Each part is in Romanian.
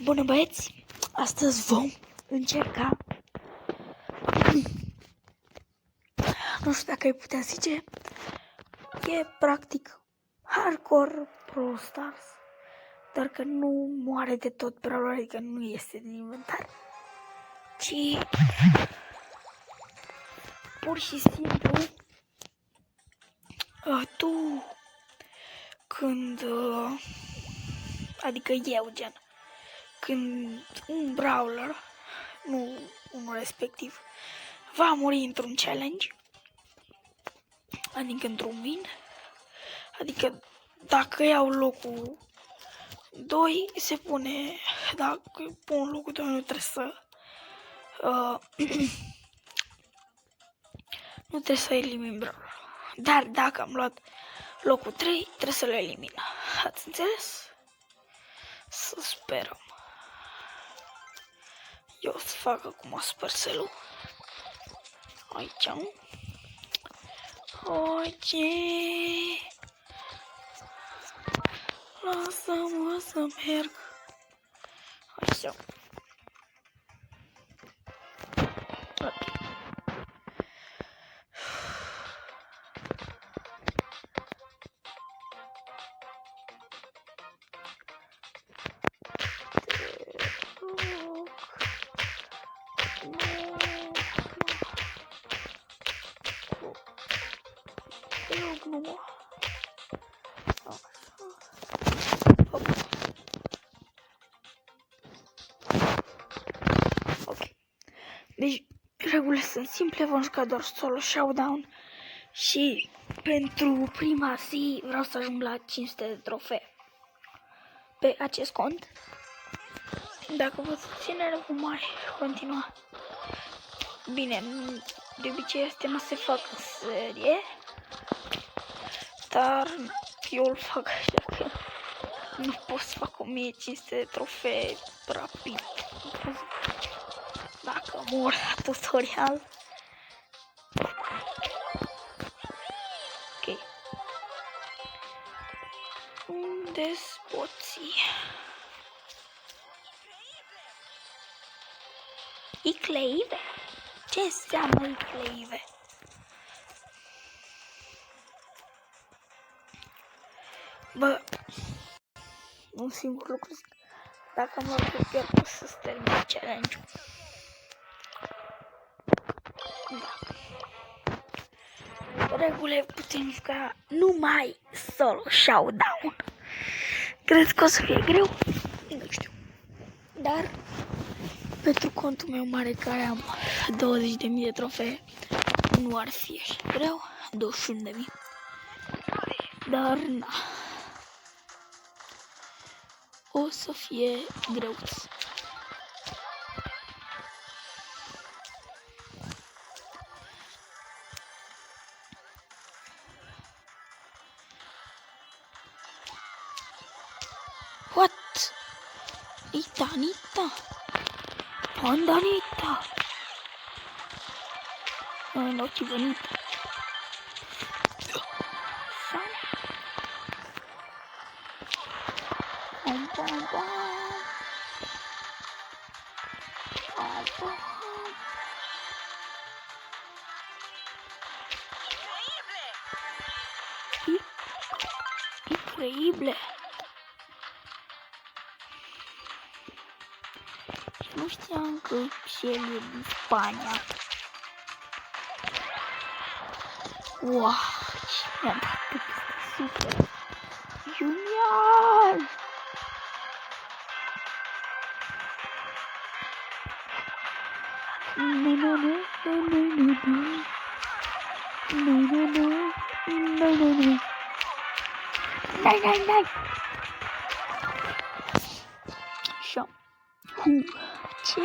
Bună băieți, astăzi vom încerca, nu știu dacă îi putea zice, e practic hardcore Brawl Stars, dar că nu moare de tot Brawl, adică nu este din inventar, ci pur și simplu tu când, adică eu gen, când un brawler, nu unul respectiv, va muri într-un challenge, adică într-un win, adică dacă iau locul 2, se pune, dacă pun locul 2 nu trebuie să, nu trebuie să elimin brawler, dar dacă am luat locul 3, trebuie să-l elimin. Ați înțeles? Să sperăm. Eu o să fac acum Supercell-ul. Aici. Oye, lasă-mă să merg. Așa. Ok. Nu. Ok. Deci, regulile sunt simple, vom juca doar solo showdown și pentru prima zi vreau să ajung la 500 de trofee pe acest cont. Dacă vă susținere, vom mai continua. Bine, de obicei astea nu se fac în serie, dar eu îl fac așa că nu pot să fac 1500 de trofee rapid. Dacă mor la tutorial. Ok. Unde-s boții? Icleive? Ce înseamnă icleive? Bă, un singur lucru, dacă am luat pe chiar pot să termin challenge-ul. Da. Regulile putem juca numai solo showdown. Cred că o să fie greu? Nu știu. Dar pentru contul meu mare care am 20.000 de trofee, nu ar fi așa greu, 21.000. Dar na. O să fie greuț. What? Nita. Pandanita. No ci bonita. Increíble. Nu știam că el e din Spania. Wow, ce mi-a dat pe super. Genial! Nai. Așa. Ce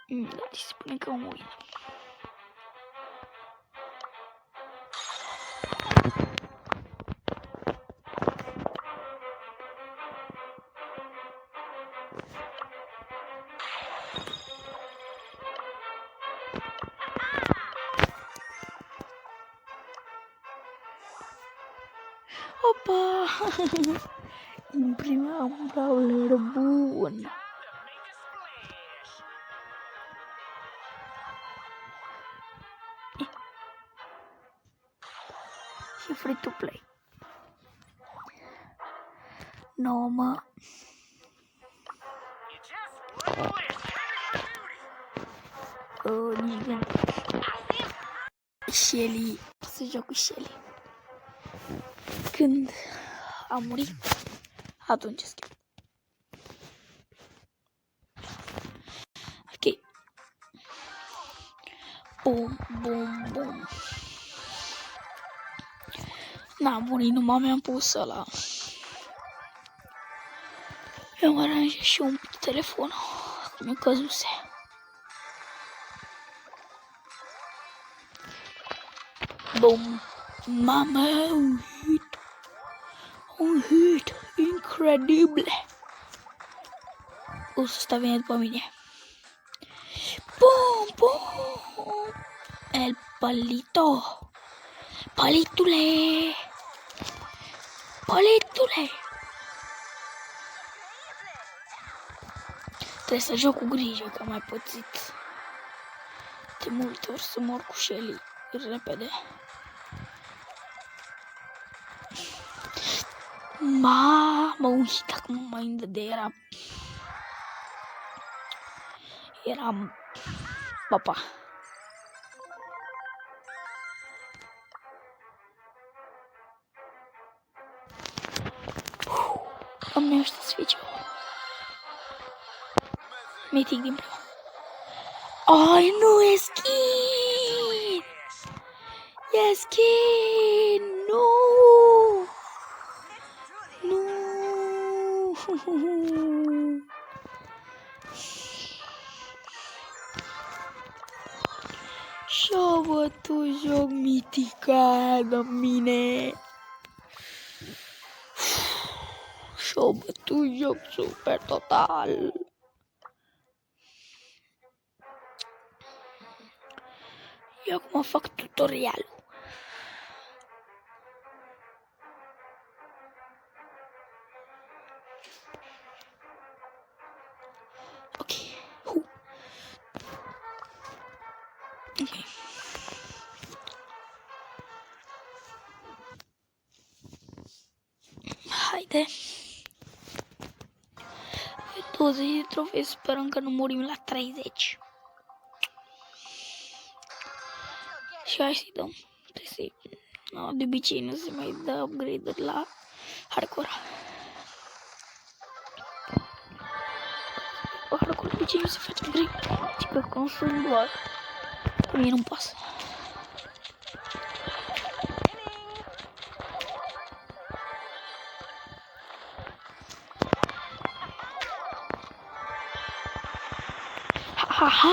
da, se spune că o uit. Opa! Imprimeam un brawler bun. Și free to play. No, mă. Nici gând. Shelly. Să joc cu Shelly. Când a murit, atunci schimb. Ok. Bum, bum, bum. N-a murit, numai mi-am pus ăla. Eu aranjez și un telefon. Acum mi-a căzuse. Bum. Mamă, un hit incredibil. O să stai vine după mine. Bum, bum. El palito. Palitule. Palitule. Trebuie să joc cu grijă, că am mai pățit de multe ori să mor cu Shelly repede. Mamă, un hit acum mai îndă eram papa. Doamne, ăștia să fie ceva. Mitic din prima. Ai, nu e skin! E skin! Nu! Nu! Și-a bătut joc mitica de mine. Și-a bătut joc super total. Eu acum fac tutorialul. Ok. Ok. Haide. 20 de trofei, sperăm că nu murim la 30. Și hai să-i dăm. No, de obicei nu se mai dă upgrade-uri la hardcore. La hardcore de obicei nu se face upgrade. Și că consum doar. Cu mine nu-mi pasă. Ha ha ha!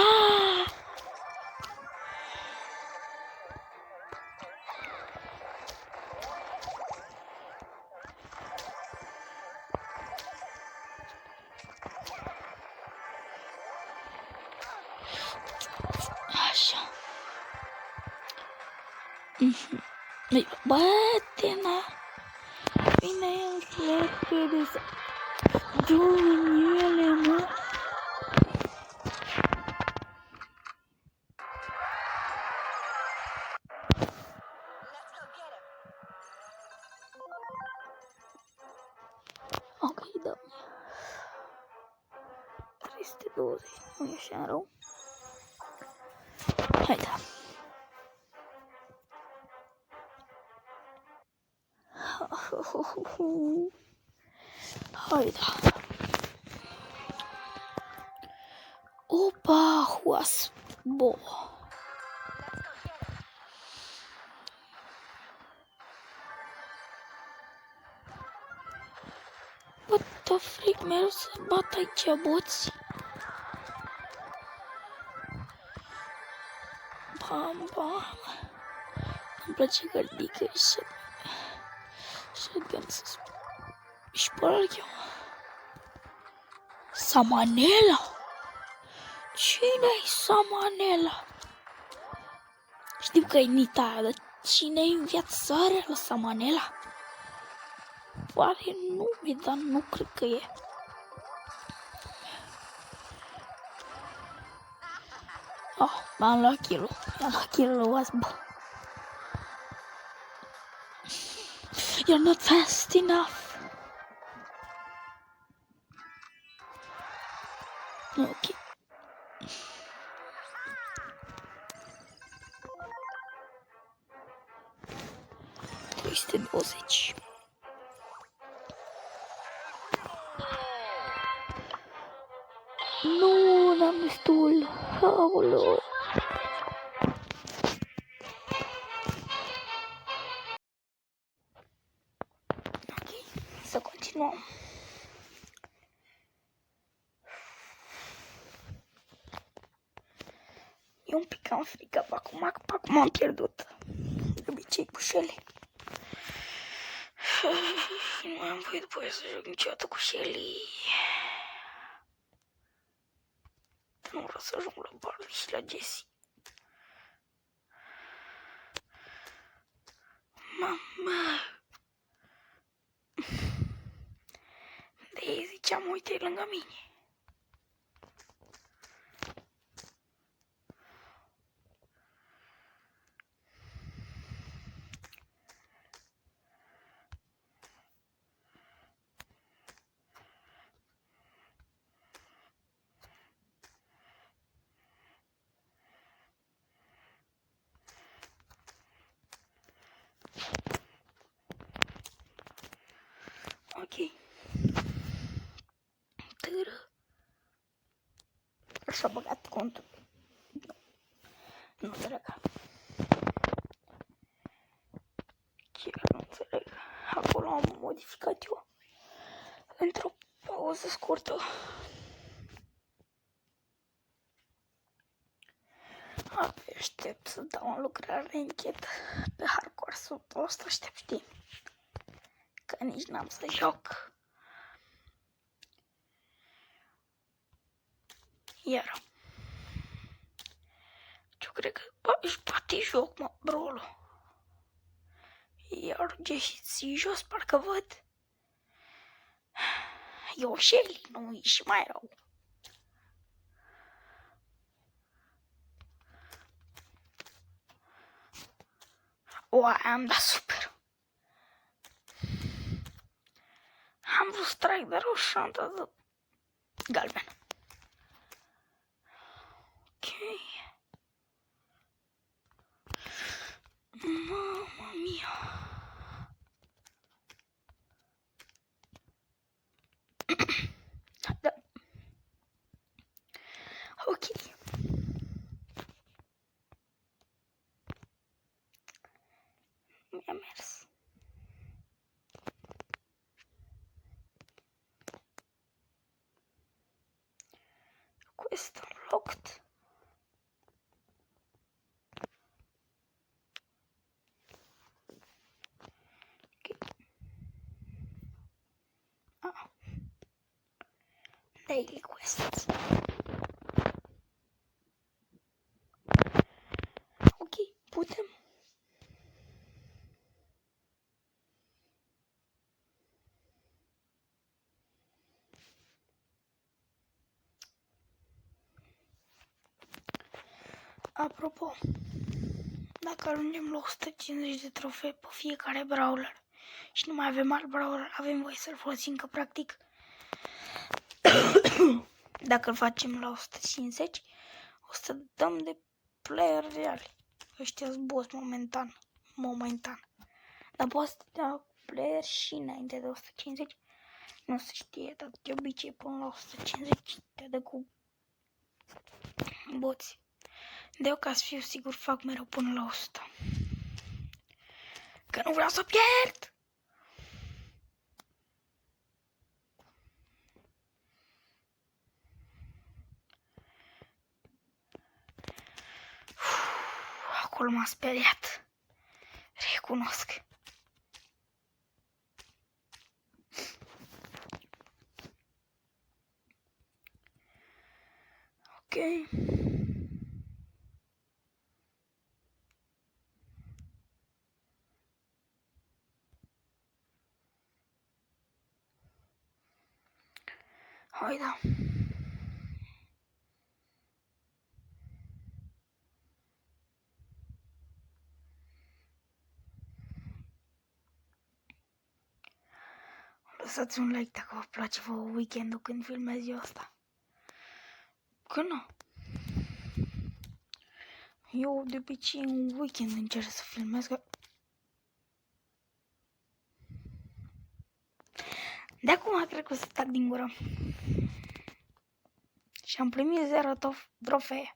Așa. Bătena. Vine repede să join ele, mă. Ok, da. 320, nu e așa rău. Hai da. Hai da. Opa, huasbo. What the frick, mereu să bat aici boți. Bam, bam. Îmi place că ridică shotgun să spălă eu. Samanela? Cine-i Samanela? Știu că e Nita, dar cine-i în viața reală Samanela? Are nume, dar nu cred că e. Oh, m-am luat kill-ul. I-am luat kill-ul oasbă. You're not fast enough. Ok. Este 20. Nu, n-am destul. Aoleu. Ok, să continuăm. E un pic cam frică acum am pierdut. De obicei cu Shelly. Nu mai am voie după aia să joc niciodată cu Shelly. Nu vreau să ajung la Barley și la Jessie. Mama! De ziceam, uite lângă mine. Ok. Tără. Și-a băgat contul. Nu înțeleg. Chiar nu înțeleg. Acolo am modificat eu. Într-o pauză scurtă. Abia aștept să dau în lucrare încet. Pe hardcore o să aștept, știi? Că nici n-am să joc. Iar eu cred că își bate joc, mă, brolo. Iar Jessie jos, parcă văd. E o Shelly, nu e și mai rău. O, am dat super. Am vrut strike, dar o șantă galben. Ok. Mamma mia. Da. Ok. Mi-a mers. Questo unlocked. Ok. Ah. Daily quests. Ok, putem. Apropo, dacă ajungem la 150 de trofee pe fiecare brawler și nu mai avem alt brawler, avem voie să-l folosim, că practic dacă îl facem la 150, o să dăm de player reali. Ăștia-s boss momentan. Dar poate să dea player și înainte de 150. Nu se știe, dar de obicei până la 150 te dă cu boți. De eu, ca să fiu sigur, fac mereu până la 100. Că nu vreau să pierd! Acolo m-a speriat. Recunosc. Ok. Hai da. Lăsați un like dacă vă place vouă weekendul când filmez eu asta. Că nu. Eu de obicei un weekend încerc să filmez că... De acum cred că o să tac din gură. Și am primit 0 trofee.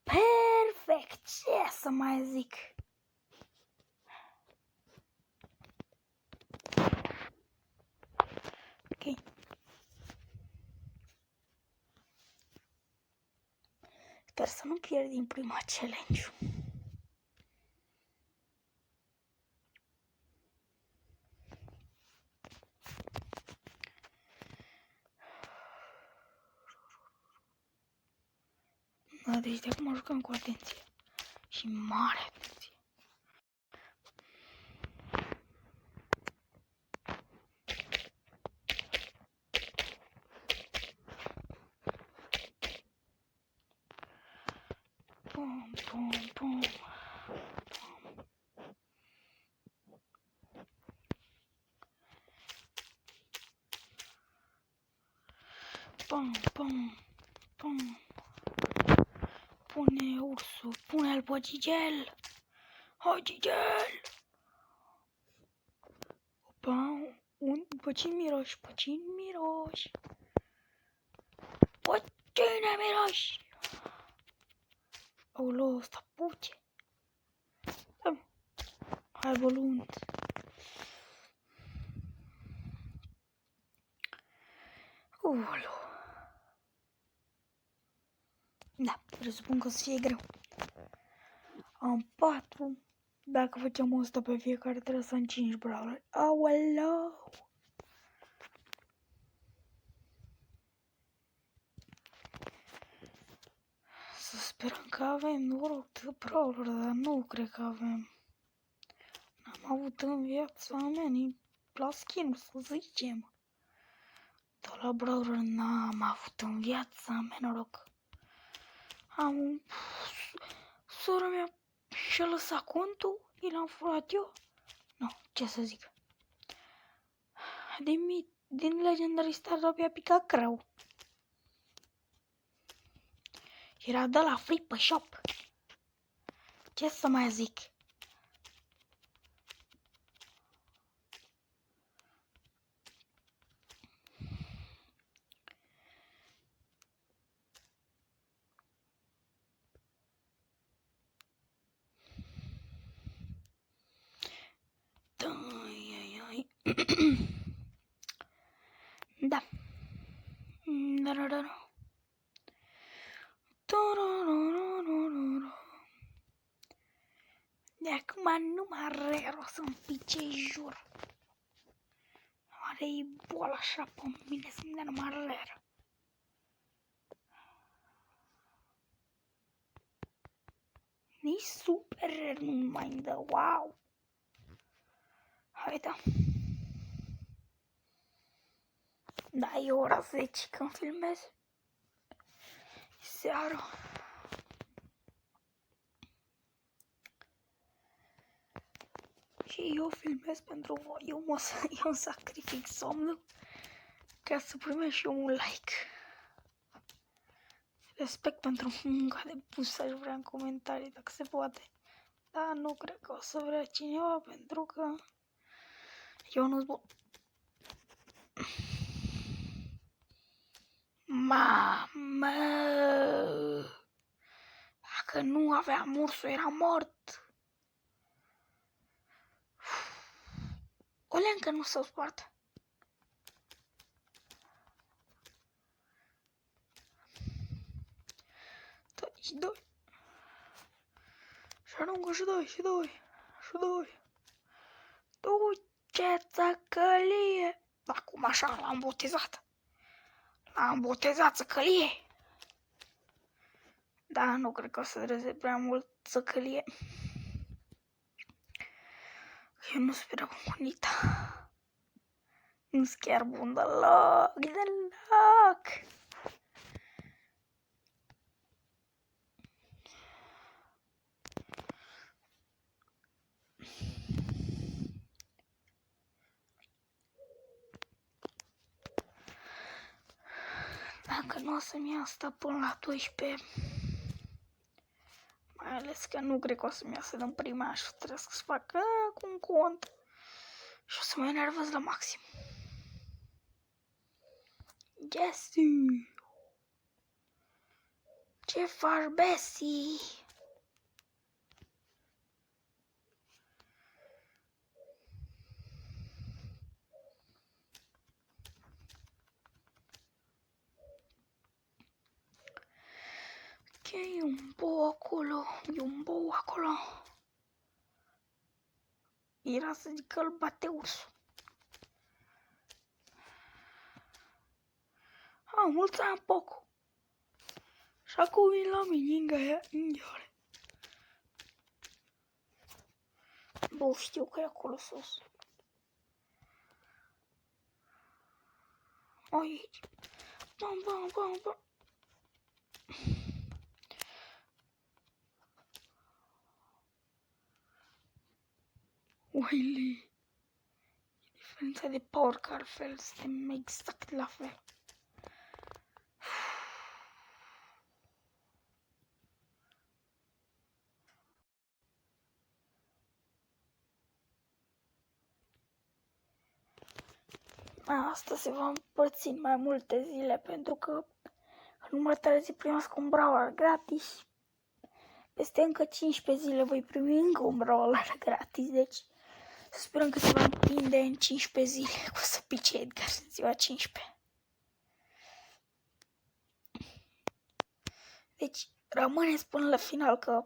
Perfect! Ce să mai zic? Ok. Sper să nu pierd din prima challenge. Da, deci de acum jucăm cu atenție. Și mare atenție. Pum, pum, pum. Pum, pum, pum. Pune ursul, pune-l pe Gigel. Hai, Gigel! Opa, pe cine miroși? Pe cine miroși? Pe cine miroși? Aoleu, ăsta puce. Hai, volunt. Ulu. Da, presupun că o să fie greu. Am 4. Dacă facem 100 pe fiecare, trebuie să am 5 brawler. Aoleu! Să sperăm că avem noroc de brawler, dar nu cred că avem. N-am avut în viața mea nici la skin, să zicem. Dar la brawler n-am avut în viața mea noroc. Am un... Sora mea și-a lăsat contul, i l-am furat eu. Nu, ce să zic. Din Legendary Startup i-a picat crău. Era de la free pe shop. Ce să mai zic? Da. De acum nu mai are rost să-mi pice, jur. Are boala așa pe mine să-mi dea numai rare. Nici super rare nu mai îmi dă, wow. Hai da. Da, e ora 10 când filmez. Seara. Și eu filmez pentru voi. Eu sacrific somnul ca să primesc și eu un like. Respect pentru munca de pus, aș vrea în comentarii dacă se poate. Dar nu cred că o să vrea cineva pentru că eu nu-s bun. Mamă! Dacă nu aveam ursul, era mort. O leancă nu s-o spartă. Și doi. Și aruncă și doi. Du-ce țăcălie. Acum așa l-am botezat. L-am botezat țăcălie. Da, nu cred că o să dureze prea mult țăcălie. Eu nu sunt prea bun cu Nita. Nu sunt chiar bun deloc. Fuck! Dacă nu o să-mi ia asta până la 12, mai ales că nu cred că o să-mi iasă din prima și trebuie să fac cu un cont și o să mă enervez la maxim. Jesse! Ce faci, Bessie? Ok, e un bou acolo, Era să zic că îl bate ursul. Mulți ani poco. Și acum vin la mine inghiore. Bă, știu că e acolo sus. Aici. Bam. Uile. Diferența de power că altfel suntem exact la fel. Asta se va împărți în mai multe zile pentru că în următoarea zi primesc un brawler gratis. Peste încă 15 zile voi primi încă un brawler gratis, deci să sperăm că se va întinde în 15 zile cu să pice Edgar în ziua 15. Deci rămâneți până la final că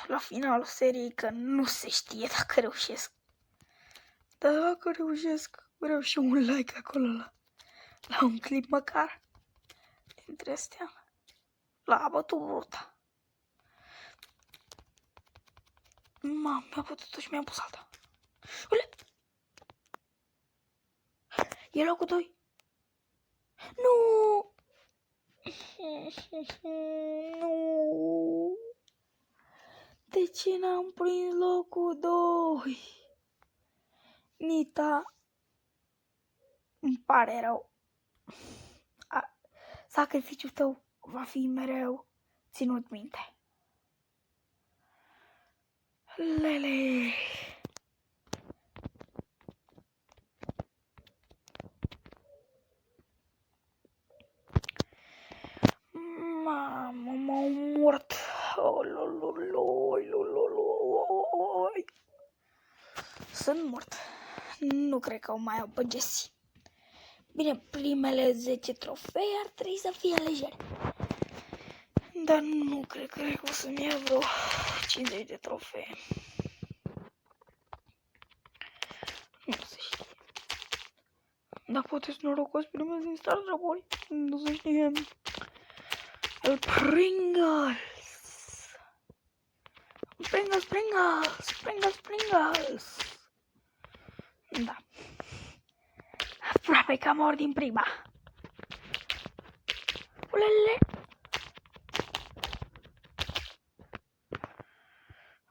la finalul seriei că nu se știe dacă reușesc. Dar dacă reușesc, vreau și un like acolo la un clip măcar dintre astea. La bătut bruta. Mi-a bătut-o și mi-a pus alta. Ule! E locul 2. Nu! Nu! De ce n-am prins locul 2? Nita, îmi pare rău. Sacrificiul tău va fi mereu ținut minte. Lele! Mamă, m-au mort. Sunt mort. Nu cred că o mai au pe Jessie. Bine, primele 10 trofei ar trebui să fie legere. Dar nu cred că o să-mi ia vreo 50 de trofee. Nu se știe. Dar poate sunt norocos primele din Star Dragoni. Nu se știe. El Pringles. Pringles. Da. Aproape că mor din prima. Ulele.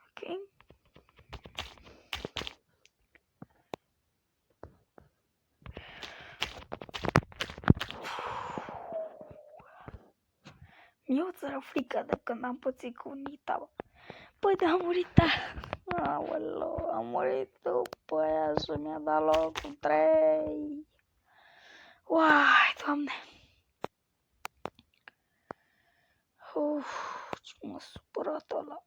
Ok. Mi-e o țără frică de când am pățit cu Nita. Păi, dar am murit, Aoleu, am murit după aia și mi-a dat locul 3. Uai, Doamne. Ce m-a supărat ăla.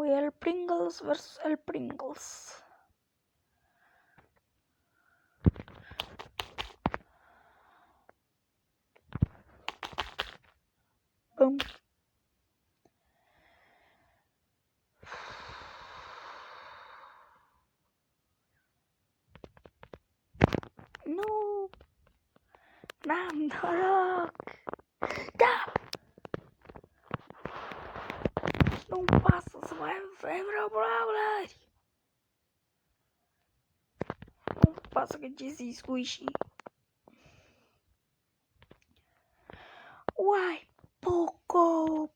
El Pringles versus El Pringles. Bum. Nu. N-am noroc. Da. Nu-mi pasă să mai vrem brawleri. Nu-mi pasă lasă că Jesse scui și... Uai, Poco!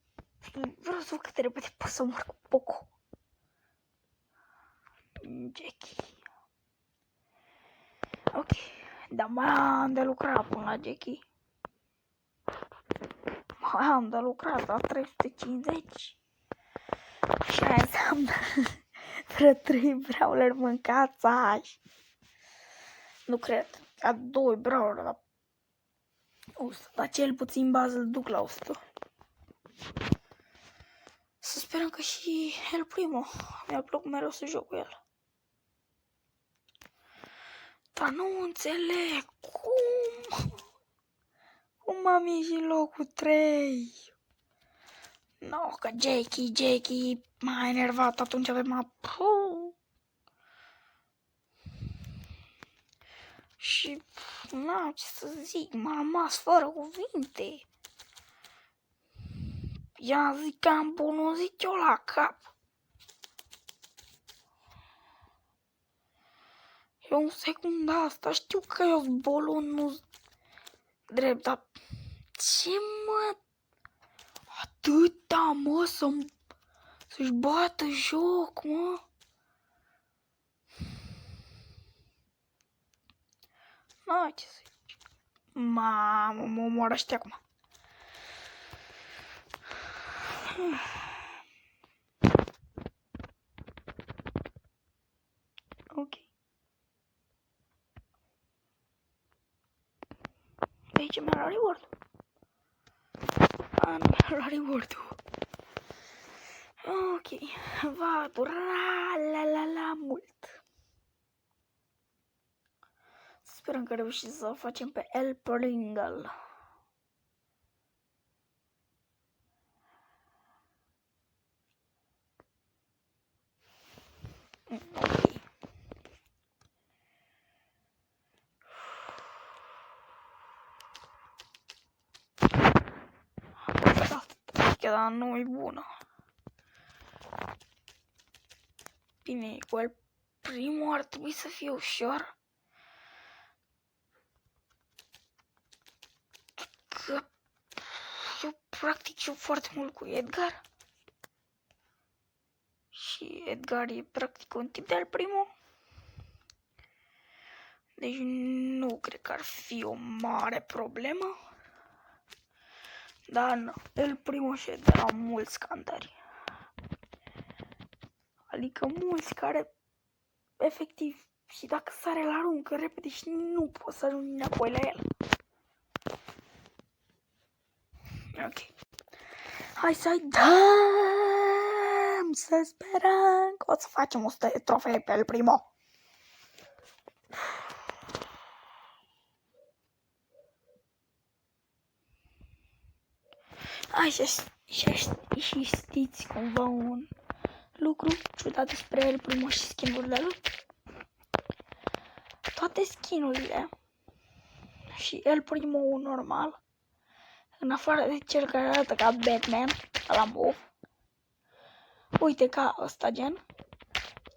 Vreau să văd cât de repede pot să mor cu Poco. Jackie. Ok, dar mai am de lucrat până la Jackie. Mai am de lucrat la 350. Și aia înseamnă vreo 3 brawler mâncați azi. Nu cred. A 2 brawler la 100. Dar cel puțin bază îl duc la 100. Să sperăm că și El Primo. Mi-a plăcut mereu să joc cu el. Dar nu înțeleg cum am ieșit locul 3. No, că Jackie m-a enervat atunci de și n-am ce să zic, m-a rămas fără cuvinte. Ia zic că am bonozit eu la cap. Eu în secunda asta știu că eu bolon nu drept, dar ce mă? Atâta mă să-și bată joc, mă. N-ai ce să zici. Mamă, mă omoară ăștia acum. Ok. De aici mi-a luat reward-ul. Nu mi-a luat reward-ul. Ok. Va dura la mult. Sperăm că reușim să o facem pe El Pringle. Ok. Dar nu e bună. Bine, cu El Primo ar trebui să fie ușor. Că eu practic joc foarte mult cu Edgar. Și Edgar e practic un tip de El Primo. Deci nu cred că ar fi o mare problemă. Dar nu, El Primo și Edgar au mulți scandări. Adică mulți care efectiv și dacă sare la aruncă repede și nu poți să ajungi înapoi la el. Ok. Hai să-i dăm, să sperăm că o să facem 100 de trofee pe El Primo. Hai și știți cumva un lucru ciudat despre El Primo și skin-urile lui. Toate skin-urile și El Primo normal, în afară de cel care arată ca Batman, la mov, uite ca ăsta gen,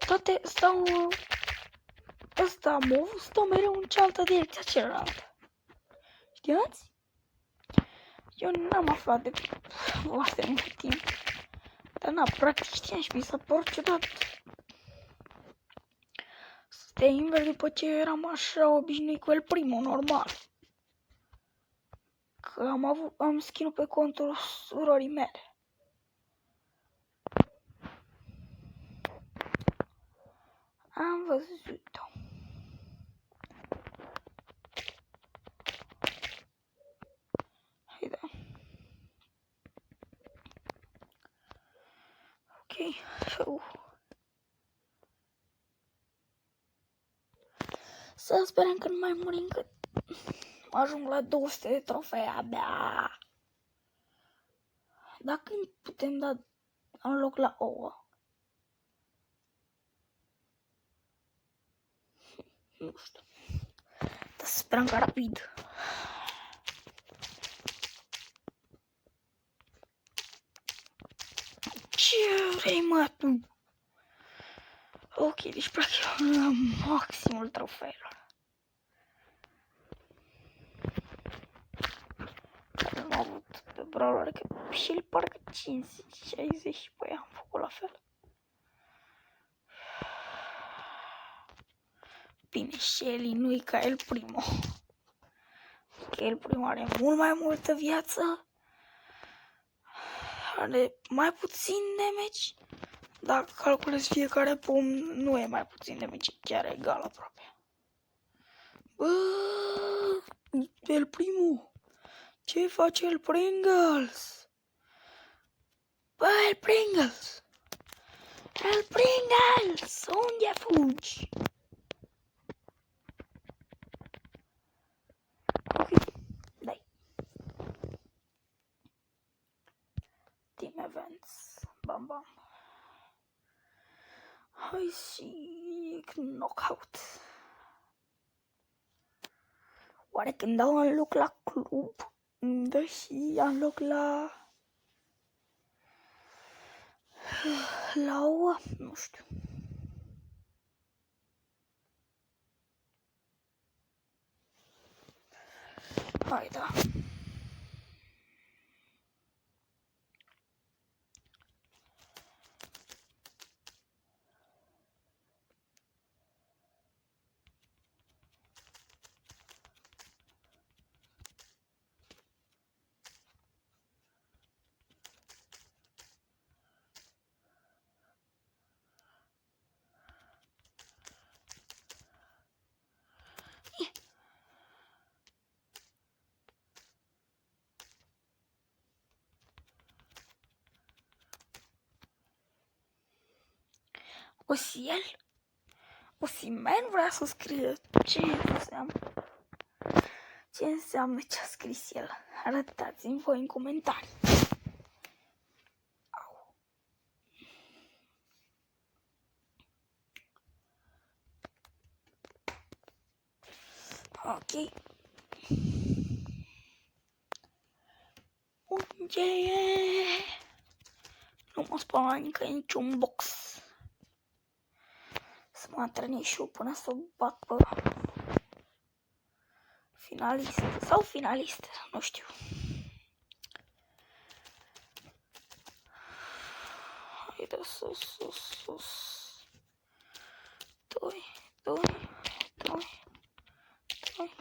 toate stau, ăsta mov stau mereu în cealaltă direcție celălalt. Știați? Eu n-am aflat de foarte mult timp, dar practic știam și mi s-a părut ciudat. Stai invers după ce eram așa obișnuit cu El Primo, normal. Că am skin-ul pe contul surorii mele. Am văzut-o. Hai da. Ok. Să sperăm că nu mai murim, că ajung la 200 de trofee abia. Dar când putem da în loc la ouă? Nu știu. Dar să sperăm că rapid. Ce vrei, mă, tu? Ok, deci practic la maximul trofeilor. brawler, că și el parcă 50-60, păi am făcut la fel. Bine, Shelly nu-i ca el primul. Că el primul are mult mai multă viață. Are mai puțin damage. Dacă calculezi fiecare pom, nu e mai puțin damage, chiar egal aproape. Bă, el primul. Ce face el Pringles? Bă, el Pringles! El Pringles! Unde fugi? Ok, dai. Team Events. Bam, bam. Hai și knockout. Oare când dau un loc la club, îmi dă și un loc la ouă? Nu știu. Hai, da. Osiel? Osimen vrea să scrie ce înseamnă. Ce înseamnă ce a scris el? Arătați-mi voi în comentarii. Au. Ok. Unde e? Nu mă spune încă niciun box. Să mă antrenez și eu până să bat pe finalist sau finalist, nu știu. Haide sus, sus, sus. 2, 2, 2, 2.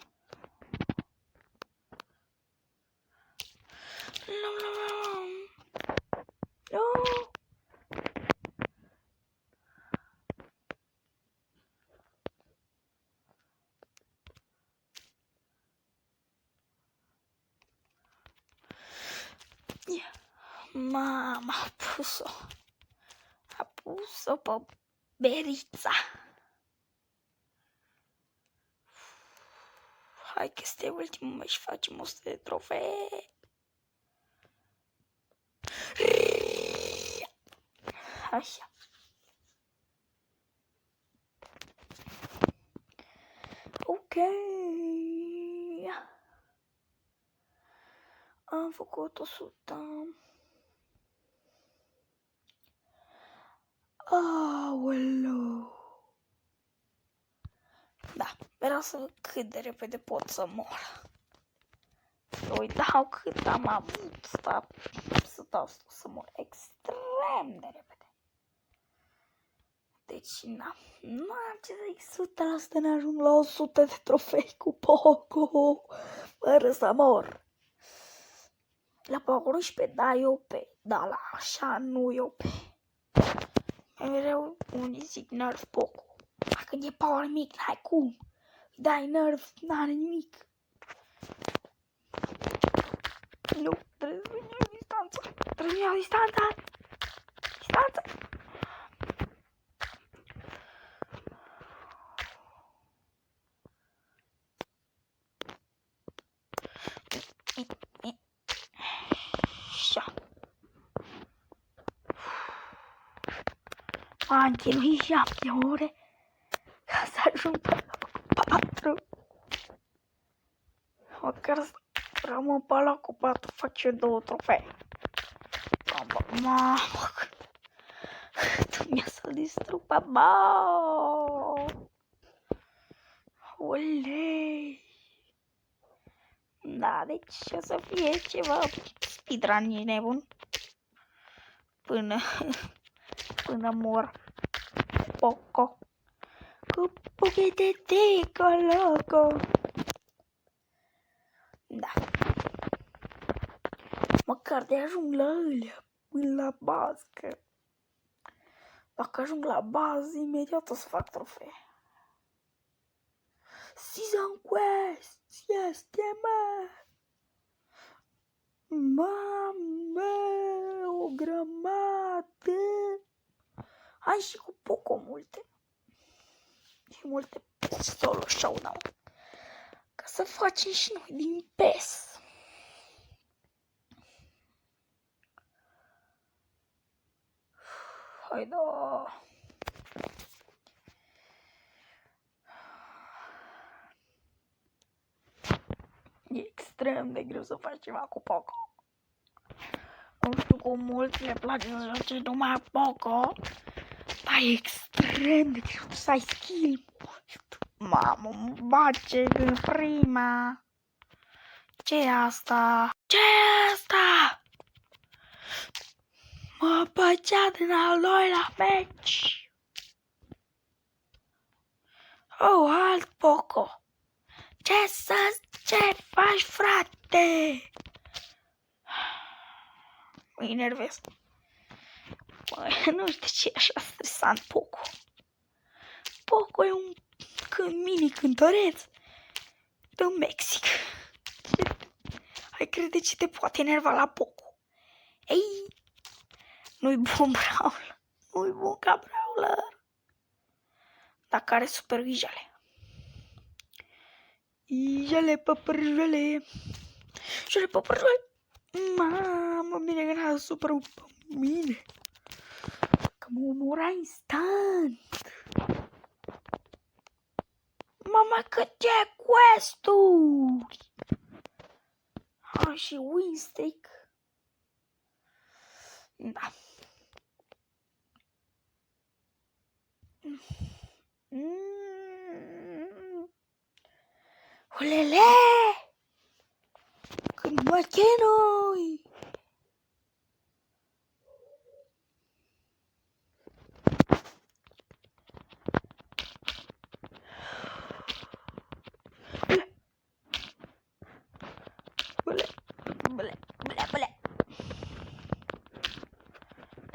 No. Mama a pus-o. A pus-o pe Berița. Hai că este ultimul meci, facem 100 de trofee. Așa. Ok. Am făcut 100. Aoleu. Da, vreau să văd cât de repede pot să mor. Să uitau cât am avut să dau să mor extrem de repede. Deci, nu am ce să zic, 100% ne ajung la 100 de trofei cu Poco, fără să mor. La Poco 11, da, eu pe, da, la așa nu eu pe. Mereu unii zic nerf Poco. Dar când e power mic, n-ai cum. Dai nerf, n-are nimic. Nu, trebuie să iau distanța. Trebuie să iau distanța. Distanța. Așa. M-am chinuit 7 ore ca să ajung pe la 4. Măcar să rămân pe la cu 4, fac eu 2 trofee. Mamă, tu mi-a să-l distrug pe Olei. Da, deci o să fie ceva speedrun, ești nebun. Până mor. Poco. Cu pochitetico loco. Da. Măcar de ajung la ălea, până la bază, că dacă ajung la bază, imediat o să fac trofee. Season Quest! Este, mă! Mamă, o grămadă! Am și cu Poco multe. Și multe solo showdown. Ca să facem și noi din PES. Hai da! E extrem de greu să faci ceva cu Poco. Nu știu cum mulți le place să joace numai Poco, dar e extrem de greu să ai skill. Mamă, mă bage în prima. Ce-i asta? Ce-i asta? Mă băgea din al doilea meci. Oh, alt Poco. Ce faci, frate? Mă enervez. Nu știu ce e așa stresant Poco. Poco e un mini cântăreț din Mexic. Hai crede ce te poate enerva la Poco. Ei, nu-i bun Brawler. Nu-i bun ca Brawler. Dacă are super ijale. Ijale, păpărjale. Ijale, păpărjale. Mamă, bine că n-a super pe mine. Că mă omora instant. Mama, câte quest-uri! Ah, și win streak. Da. Olele! Când mă chinui! Bule.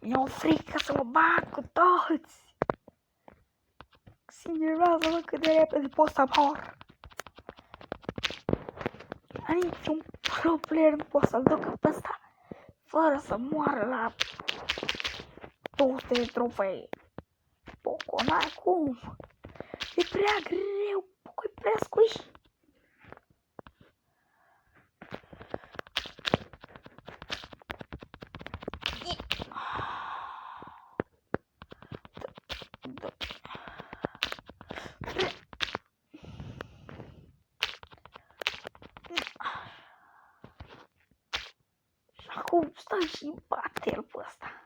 Mi-e o frică să mă bag cu toți. Sincerează-mă cât de repede pot să mor. Niciun pro player nu pot să-l ducă pe ăsta fără să moară la 200 de trofee. Poco, n-ai cum. E prea greu. Poco e prea squish. Și acum stai și bate-l pe ăsta.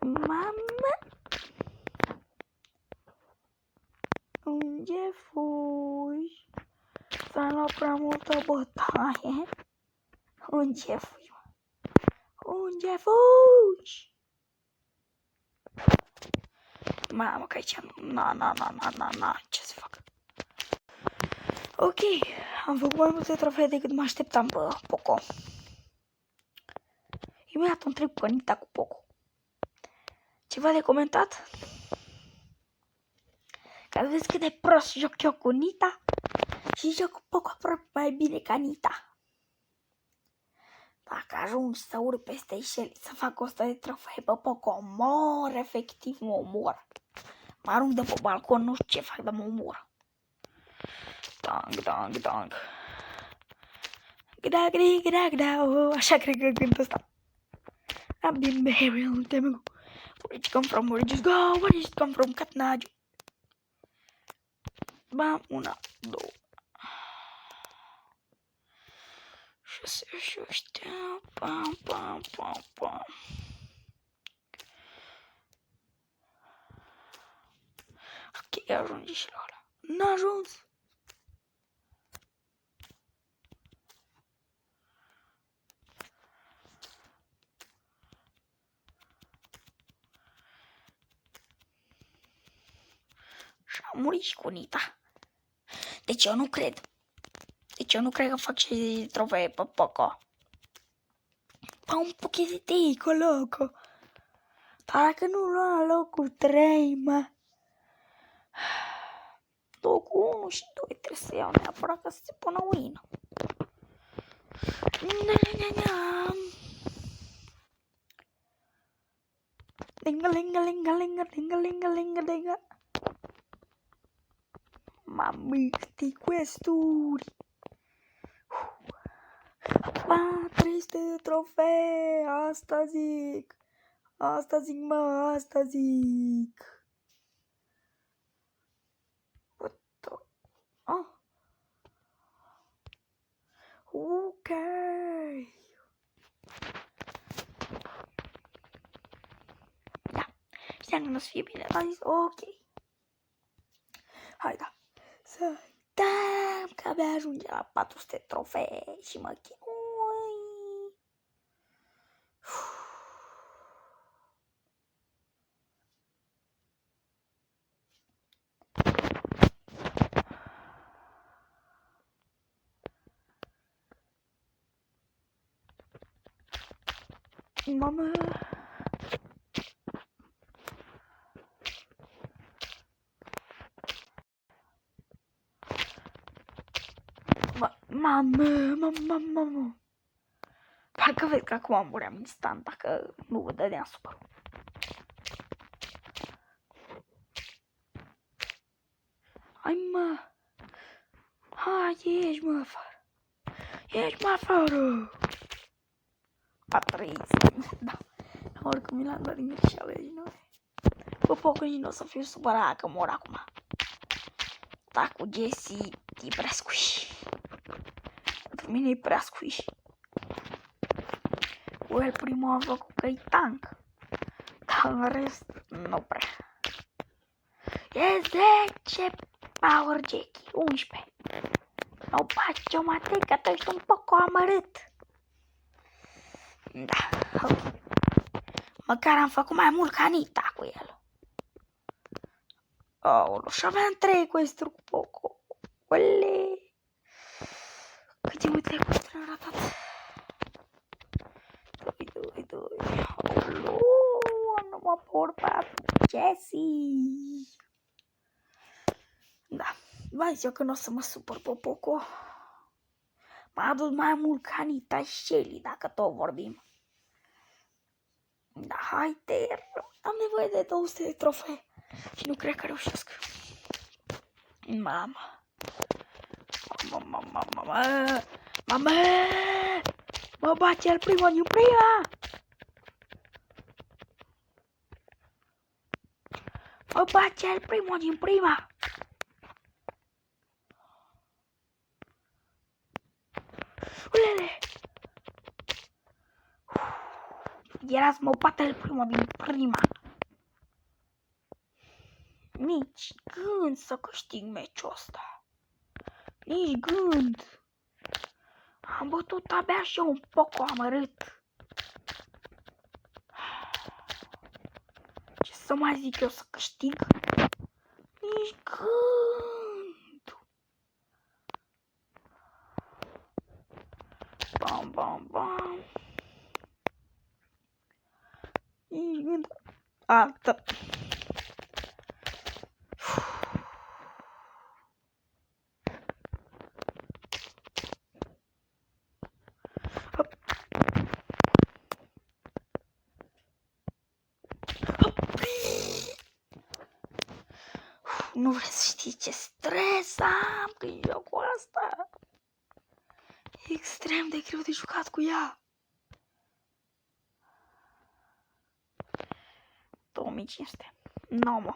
Mamă! Unde fugi? S-a luat prea multă bătaie. Unde fugi? Unde fugi? Mamă, că aici na, ce să fac? Ok, am făcut mai multe trofee decât mă așteptam pe Poco. Imediat un trip cu Anita cu Poco. Ceva de comentat? Ca să vezi cât de prost joc eu cu Nita și joc cu Poco aproape mai bine ca Nita. Dacă ajungi să urc peste Shelly să fac 100 de trofee pe Poco, mor, efectiv mă omor. Mă arunc de pe balcon, nu știu ce fac, dar mă omor. Dang. Gda, așa cred că cântă ăsta. I've been very long time ago. Where did you come from? Where did you go? Where did you come from? Catnaju. Bam, 1, 2. 6 și ăștia. Pam. Ok, ajunge și la ăla. N-a ajuns. murit și cu Nita. Deci eu nu cred. Că fac și trofee pe Poco. Pa un pochetico, loco. Dar dacă nu lua locul 3, mă. Locul 1 și 2 trebuie să iau neapărat ca să se pună win. Linga. Mamă, câte quest-uri. 300 de trofee, asta zic, asta zic. Oh. Ok. Da, știam că nu o să fie bine, dar zis ok. Hai da, să dăm că abia ajunge la 400 trofee și mă chinui. Mamă. Mamă. Parcă vezi că acum muream instant dacă nu vă dădeam super. Hai mă. Hai, ieși mă afară. Ieși mă afară. A 30. Da. Oricum mi l-am dat din greșeală din noi. Bă, Poco, nici nu o să fiu supărat că mor acum. Da, cu Jessie e prea squish. Pentru mine e prea squish. Cu el primul a făcut că e tank. Dar în rest, nu prea. E 10 Power Jackie, 11. Nu faci o mate că tu ești un Poco amărât. Da, ok. Măcar am făcut mai mult ca Nita cu el. Aolo, și aveam 3 quest-uri cu Poco. Ole! Câte multe quest-uri am ratat. Doi. Aolo! Nu mă por pe Jessie. Da, v-am zis eu că nu o să mă supăr pe Poco. M-a adus mai mult ca Nita și Shelly, dacă tot vorbim. Da, haide, am nevoie de 200 de trofee și nu cred că reușesc. Mamă. Mă bate el primul din prima. Mă bate el primul din prima. Ulele. Era să mă bate el primul din prima. Nici gând să câștig meciul ăsta. Nici gând. Am bătut abia și eu un Poco amărât. Ce să mai zic eu să câștig? Nici gând. Bam. Nici gând. Altă. Nu vreți să știți ce stres am când joc cu asta. E extrem de greu de jucat cu ea. 2500. Nu, mă.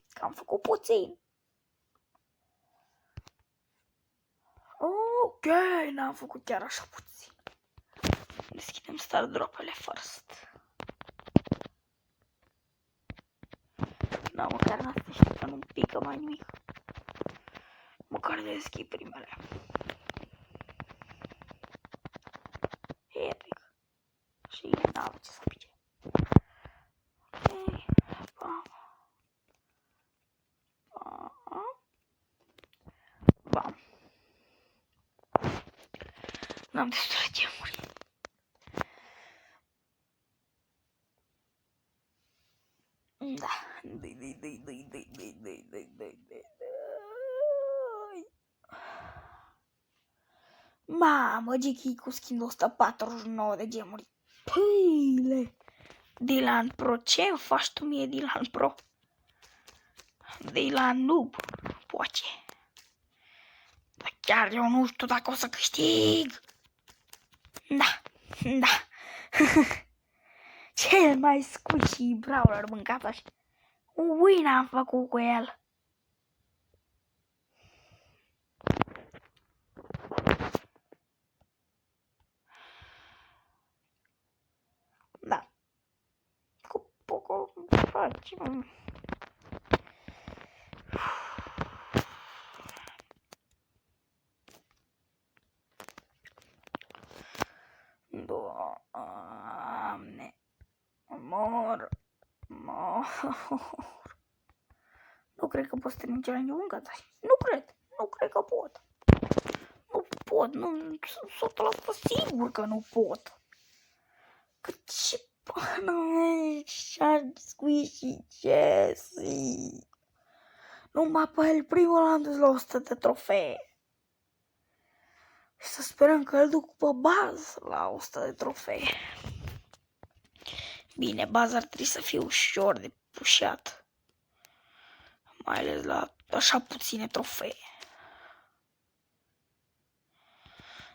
Că am făcut puțin. Ok, n-am făcut chiar așa puțin. Deschidem star dropele first. Da, măcar n-asta știu că nu-mi pică mai nimic. Măcar deschid primele. Epic. Și n-am ce să pice. Ok, bam. N-am destule gemuri. Da. Mamă, Giki cu skin 149 de gemuri. Pâile. Dylan Pro, ce faci tu mie, Dylan Pro? Dylan Noob, poate. Dar chiar eu nu știu dacă o să câștig. Da, da. Cel mai squishy brawler mâncat așa. Un win am făcut cu el. Da. Cu poco facem. Doamne. Mor. Nu cred că pot să termin challenge-ul încă, dar nu cred că pot. Nu pot, nu sunt 100% sigur că nu pot. Că ce pana mea, așa squishy Jessie. Numai pe el primul l-am dus la 100 de trofee. Și să sperăm că îl duc pe bază la 100 de trofee. Bine, baza ar trebui să fie ușor de pușat. Mai ales la așa puține trofee.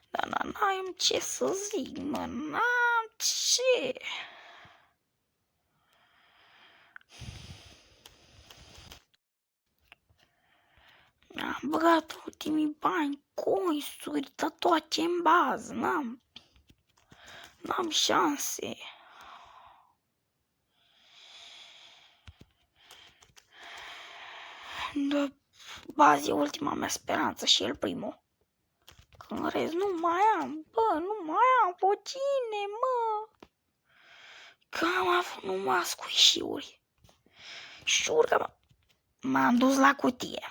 Dar n-am ce să zic, mă, n-am ce. Am băgat ultimii bani, coinsuri, tatuaje în bază, n-am șanse. Dar bază e ultima mea speranță și el primul. Că în rest nu mai am, nu mai am pe cine, mă. Că am avut numai squishy-uri. Șur că m-am dus la cutie.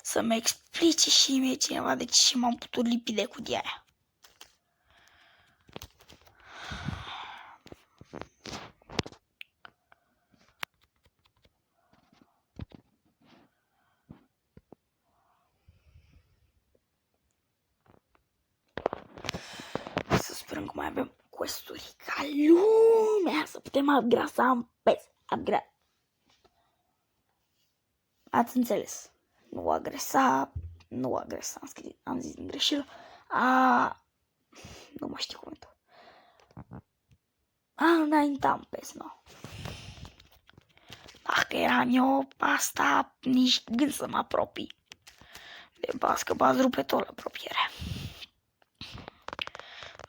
Să-mi explice și mie cineva de ce m-am putut lipi de cutia aia. Să sperăm că mai avem quest-uri ca lumea, să putem upgrasa în pes. Ați înțeles. Nu agresa, am zis în greșeală. Nu mai știu cuvântul. Înaintam pes, nu. Dacă eram eu, asta nici gând să mă apropii. De bască, bază rupe tot la apropiere.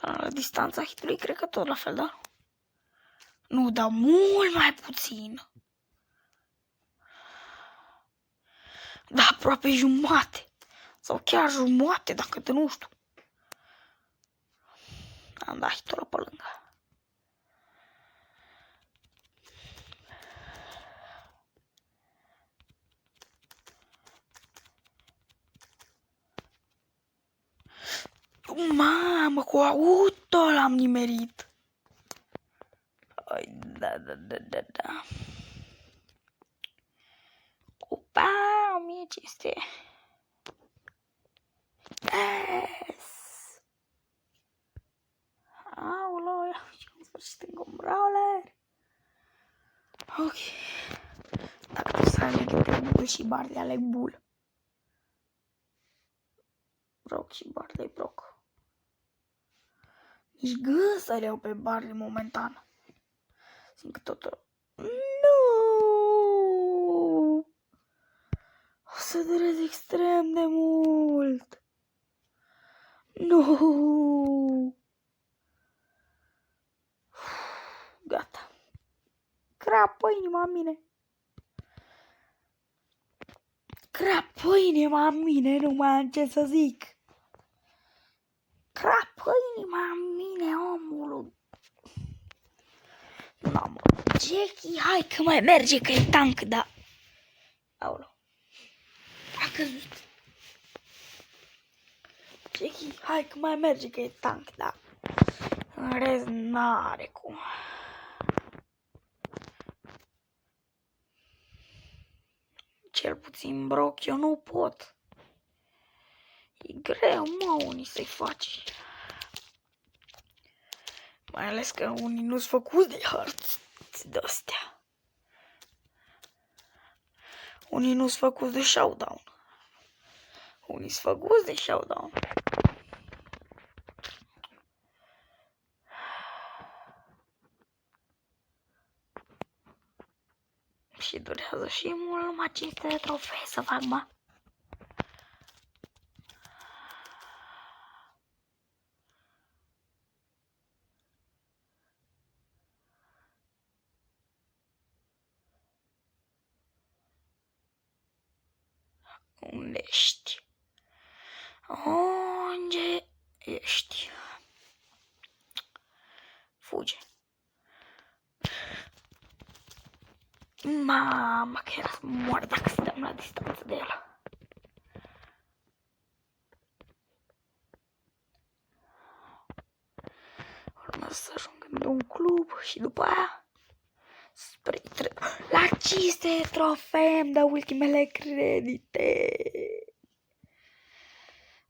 La distanța hitului, cred că tot la fel, da? Nu, dar mult mai puțin. Da, aproape jumate. Sau chiar jumate, dacă te nu știu. Am dat hitul pe lângă. Mamă, cu auto l-am nimerit. Ai, da. Opa, 1500. Yes! Aoleu, am sfârșit încă un brawler. Ok. Dacă trebuie să ajung între Bull și Barley, aleg Bull. Brock și Barley, Brock. Nici gând să le iau pe Barley momentan. Simt că totul... Nu! O să dureze extrem de mult. Nu! Gata. Crapă inima în mine. Crapă inima în mine, nu mai am ce să zic. Crapă inima în mine, omul. Mamă, Jackie, hai că mai merge, că e tank, da. Aoleu. A căzut. Jackie, hai că mai merge că e tank, da. În rest n-are cum. Cel puțin Brock, eu nu pot. E greu, mă, unii să-i faci. Mai ales că unii nu-s făcuți de hărți de-astea. Unii nu-s făcuți de showdown. Unii-s făcuți de showdown. Și durează și mult, numai 500 de trofee să fac, mă. Unde ești? Unde ești? Fuge. Mama, că era să mor dacă stăm la distanță de el. Urmează să ajung în un club și după aia la 500 trofee îmi dau ultimele credite.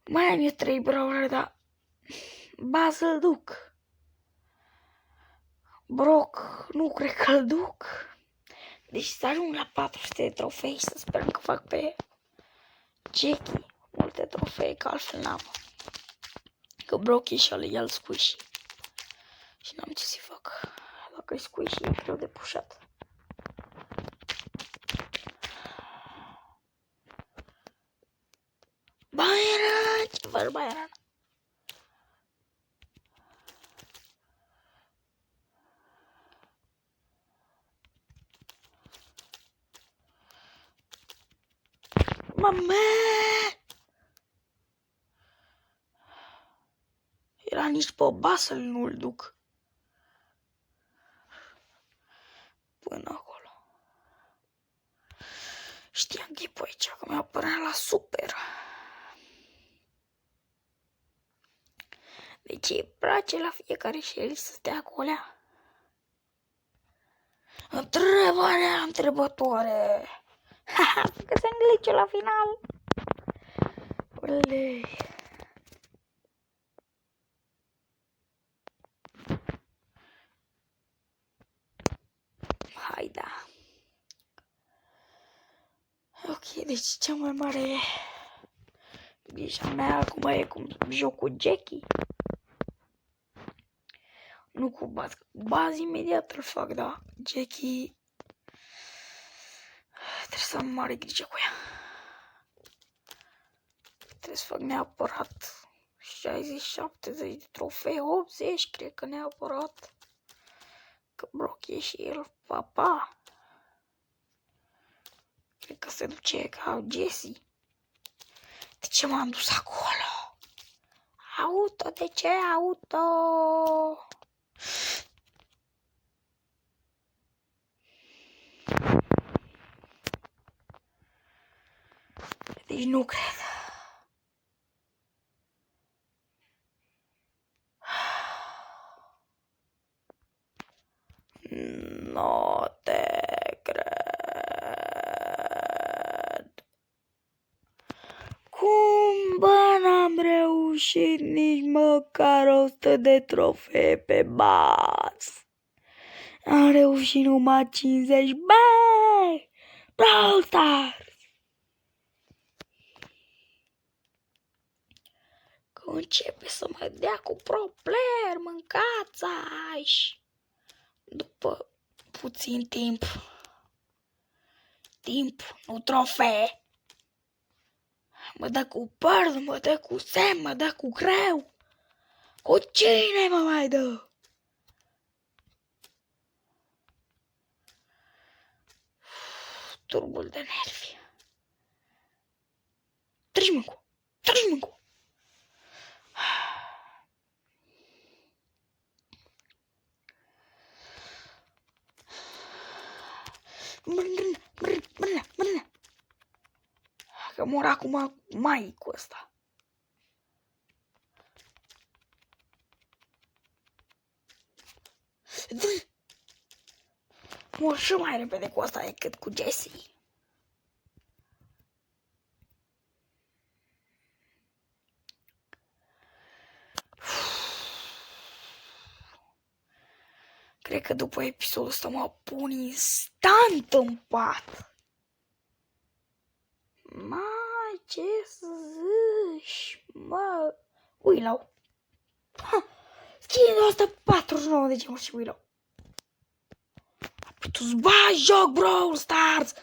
Mai am eu 3 brawler, dar ba să-l duc. Brock, nu cred că-l duc. Deci să ajung la 400 de trofei și să sperăm că fac pe Jackie multe trofee, că altfel n-am. Că Brock e și el squishy. Și n-am ce să-i fac. Dacă e squishy, e greu de pușat. Byron! Ce faci, Byron? Mame! Era nici pe basă nu-l duc. Până acolo. Știam că e pe aici, că mi-a apărat la super. Deci îi place la fiecare Shelly să stea acolo. Întrebarea întrebătoare. Haha, că se înglice la final. Ulei. Hai, da. Ok, deci cea mai mare grija mea acum e cum joc cu Jackie. Nu cu Baz. Baz imediat îl fac, da. Jackie trebuie să am mare grijă cu ea. Trebuie să fac neapărat 60-70 de trofee, 80 cred că neapărat. Că Brock e și el papa. Cred că se duce ca Jesse. De ce m-am dus acolo? Auto, de ce auto? Deci nu cred. Nu te cred. Cum, bă, n-am reușit nici măcar 100 de trofee pe Baz. Am reușit numai 50, bă! Brawl Stars! Că începe să mă dea cu pro player, mâncați aici. După puțin timp. Nu trofee. Mă dă cu Bird, mă dă cu Sam, mă dă cu greu. Cu cine mă mai dă? Turbul de nervi. Treci-mă cu. Treci-mă cu. Mârână. Că mor acum mai cu ăsta. Mor și mai repede cu asta decât cu Jesse. Cred că după episodul ăsta mă pun instant în pat. Mai, ce să zici, mă... Willow. Skin-ul ăsta 49 de gemuri și Willow. Tu-ți bagi joc, Brawl Stars!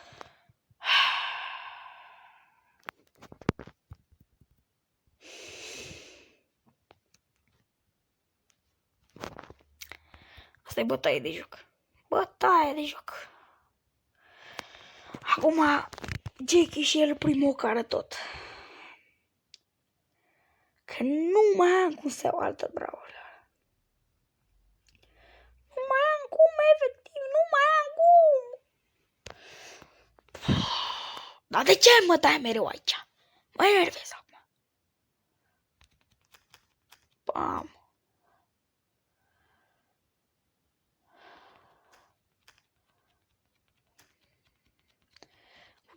Asta e bătaie de joc. Bătaie de joc. Acum, Jackie și el primul care tot. Că nu mai am cum să iau altă brawler. Nu mai am cum, efectiv, nu mai am cum. Dar de ce mă dai mereu aici? Mă enervez acum. Bam.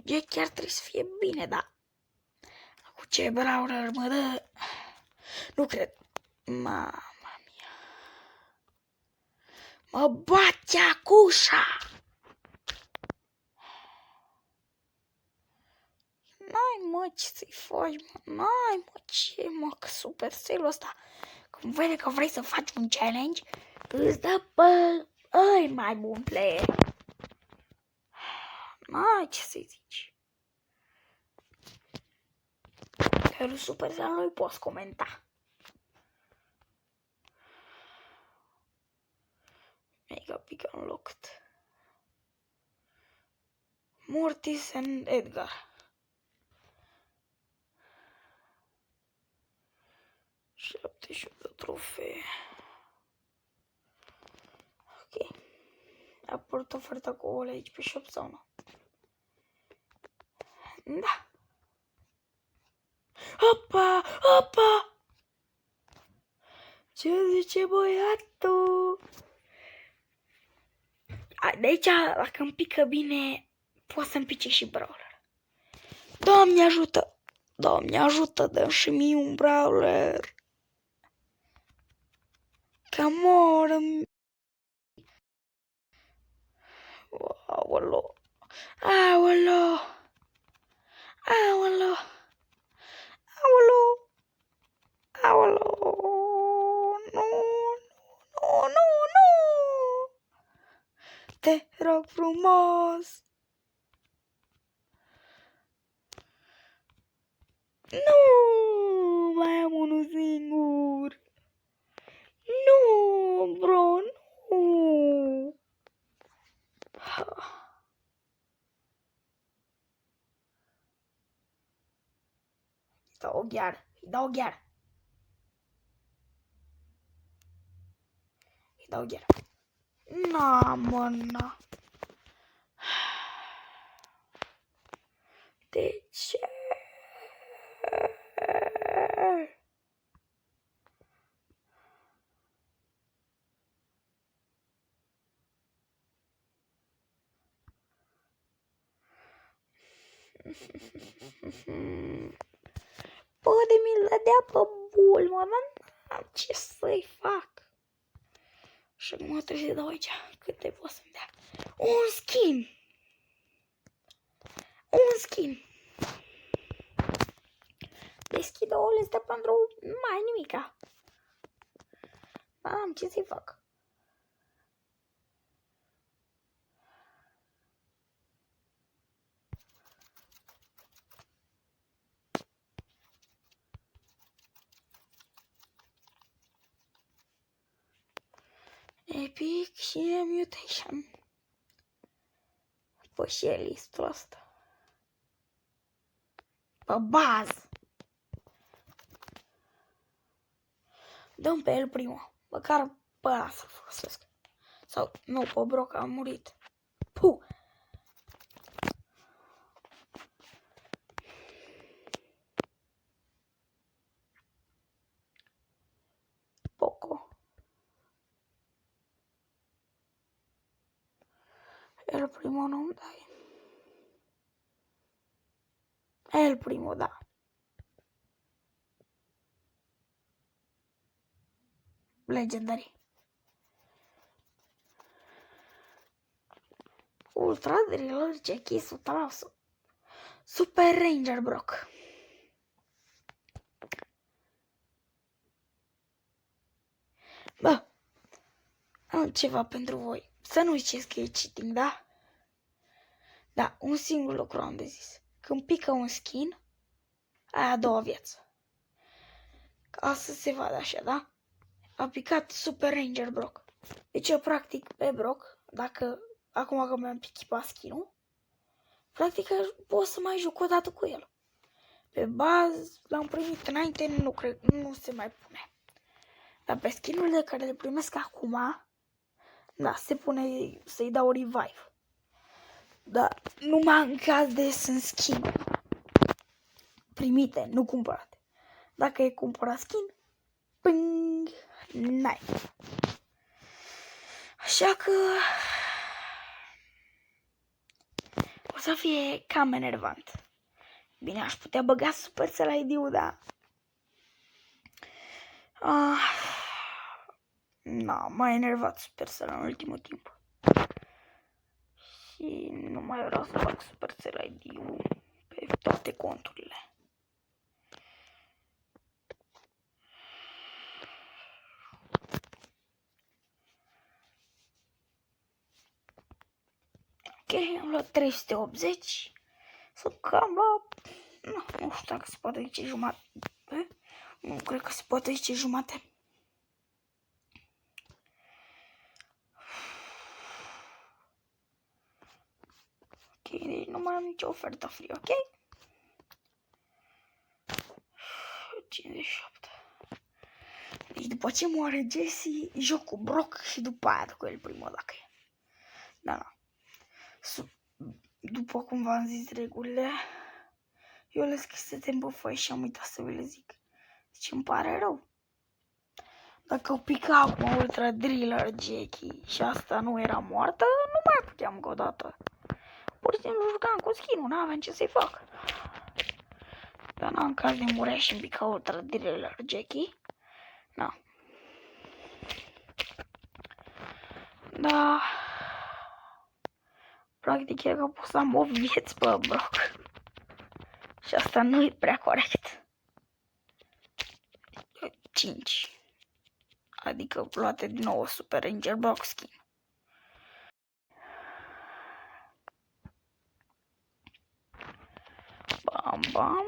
Jackie chiar trebuie să fie bine, dar cu ce brawler mă dă? Nu cred. Mama mia. Mă bate cu ușa. N-ai mă ce să-i faci, mă. N-ai mă ce, mă, că Supercell-ul ăsta, când vede că vrei să faci un challenge, îți dă pe ăi mai bun player. N-ai ce să-i zici. Că lui Supercell nu-i poți comenta. Mega Pick Unlocked. Mortis and Edgar. 78 de trofee. Ok. A apărut oferta cu ouăle aici pe shop sau nu? Da. Opa! Opa! Ce zice băiatul? De aici, dacă îmi pică bine, pot să-mi pice și brawler. Doamne ajută! Doamne ajută, dă și mie un brawler. Că mor. Aolo. Aolo. Aolo. Aolo. Aolo. Nu, nu, nu, nu. Te rog frumos. Nu, mai am unul singur. Nu, bro, nu. Îi dau o gheară, îi dau o gheară. Îi dau o gheară. Na, mă, na. De ce? Poate mi-l dădea pe bul, mă, dar n-am ce să-i fac. Și acum trebuie să dau aici câte pot să-mi dea. Un skin! Un skin! Deschid o listă pentru mai nimica. N-am ce să-i fac. Epic și Mutation. Păi și e listul ăsta. Pe bază. Dăm pe el primul. Măcar pe ăla să folosesc. Sau, nu, pe Brock a murit. Puh! Poco. El Primo nu-mi dai. El Primo, da. Legendary. Ultra Driller Jackie 100%. Super Ranger Brock. Bă, am ceva pentru voi. Să nu ziceți că e cheating, da? Da, un singur lucru am de zis. Când pică un skin, ai a doua viață. Ca să se vadă așa, da? A picat Super Ranger Brock. Deci eu practic pe Brock, dacă acum că mi-am echipat skin-ul, practic pot să mai joc o dată cu el. Pe bază l-am primit înainte, nu cred, nu se mai pune. Dar pe skin-urile care le primesc acum, da, se pune să-i dau revive. Dar numai în caz de sunt skin primite, nu cumpărate. Dacă e cumpărat skin, ping, n-ai. Așa că o să fie cam enervant. Bine, aș putea băga Supercell ID-ul, dar m-a enervat Supercell în ultimul timp. Și nu mai vreau să fac Supercell ID-ul pe toate conturile. Ok, am luat 380. Sunt cam la... Nu știu dacă se poate zice jumate. Nu cred că se poate zice jumate. Ok, deci nu mai am nicio ofertă free, ok? 57. Deci după ce moare Jesse, joc cu Brock și după aia cu El Primo dacă e. Da. După cum v-am zis regulile, eu le scrisesem pe foi și am uitat să vi le zic. Deci îmi pare rău. Dacă o pica acum Ultra Driller Jackie și asta nu era moartă, nu mai puteam încă o dată. Pur și simplu jucam cu skin-ul, n-aveam ce să-i fac. Dar n-am caz de murea și îmi pica Ultra Driller Jackie. Na. Da. Practic e că pot să am 8 vieți pe Brock. Și asta nu e prea corect. 5. Adică luate din nou Super Ranger Brock skin. Bam, bam.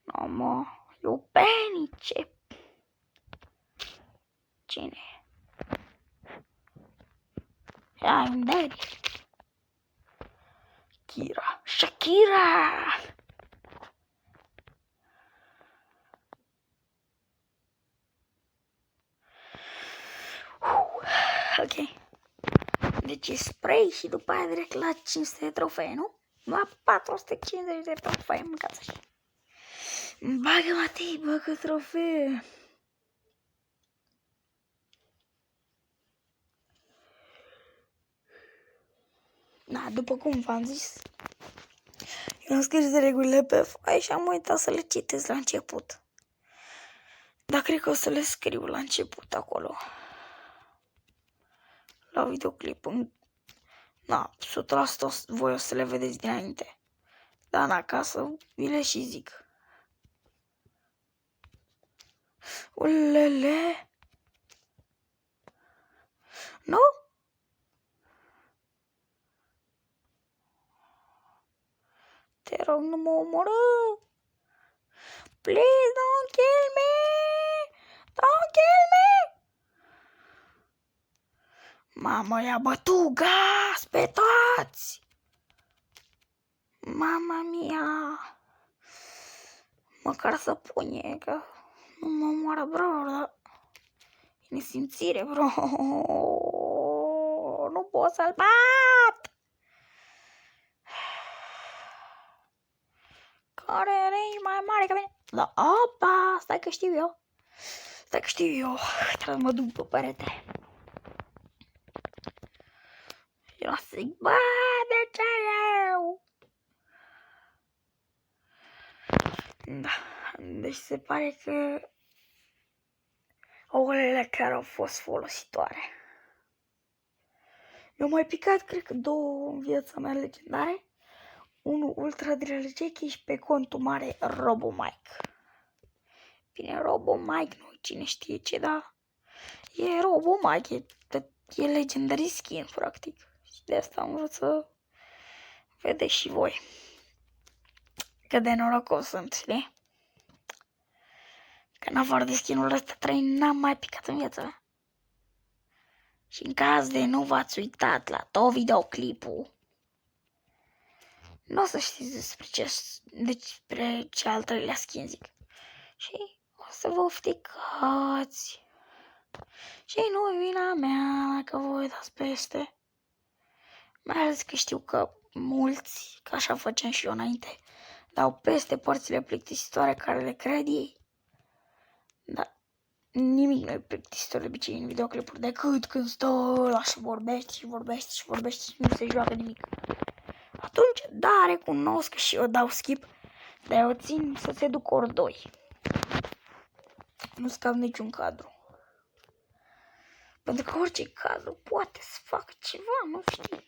No, mă. Eu Penny, ce? Cine? I'm Daddy. Kira. Shakira! Ok. Deci e spray și după aia direct la 500 de trofee, nu? La 450 de trofee, mâncați așa. Bagă, Matei, bagă trofee. Da, după cum v-am zis, eu am scris de regulile pe foaie și am uitat să le citesc la început. Dar cred că o să le scriu la început acolo. La videoclip. Da, 100% voi o să le vedeți dinainte. Dar în acasă vi le și zic. Ulele. Nu? Te rog, nu mă omoră. Please don't kill me. Don't kill me. Mama, i-a bătut gas pe toți. Mama mia. Măcar să pune, că nu mă omoară, bro, dar e nesimțire, bro. Nu pot să-l bat. Care range mai mare ca mine? Da, opa, stai că știu eu. Stai că știu eu. Trebuie să mă duc pe perete. Eu o să zic, bă, de ce eu? Da, deci se pare că ouălele care au fost folositoare. Eu mai picat, cred că 2 în viața mea legendare. Unul Ultra Drelegechi și pe contul mare RoboMike. Bine, RoboMike, nu cine știe ce, dar e RoboMike, e legendary skin, practic. Și de asta am vrut să vedeți și voi. Cât de norocos sunt, știi? Că în afară de skinul ăsta 3 n-am mai picat în viața mea. Și în caz de nu v-ați uitat la tot videoclipul, nu o să știți despre ce al treilea skin zic. Și o să vă ofticați. Și nu e vina mea dacă voi dați peste. Mai ales că știu că mulți, că așa făceam și eu înainte, dau peste părțile plictisitoare care le cred ei. Dar nimic nu e plictisitor de obicei în videoclipuri decât când stă ăla și vorbește și vorbește și vorbește și nu se joacă nimic. Atunci, da, recunosc că și eu dau skip, dar eu țin să se duc ori 2. Nu scap niciun cadru. Pentru că orice cadru poate să facă ceva, nu știu.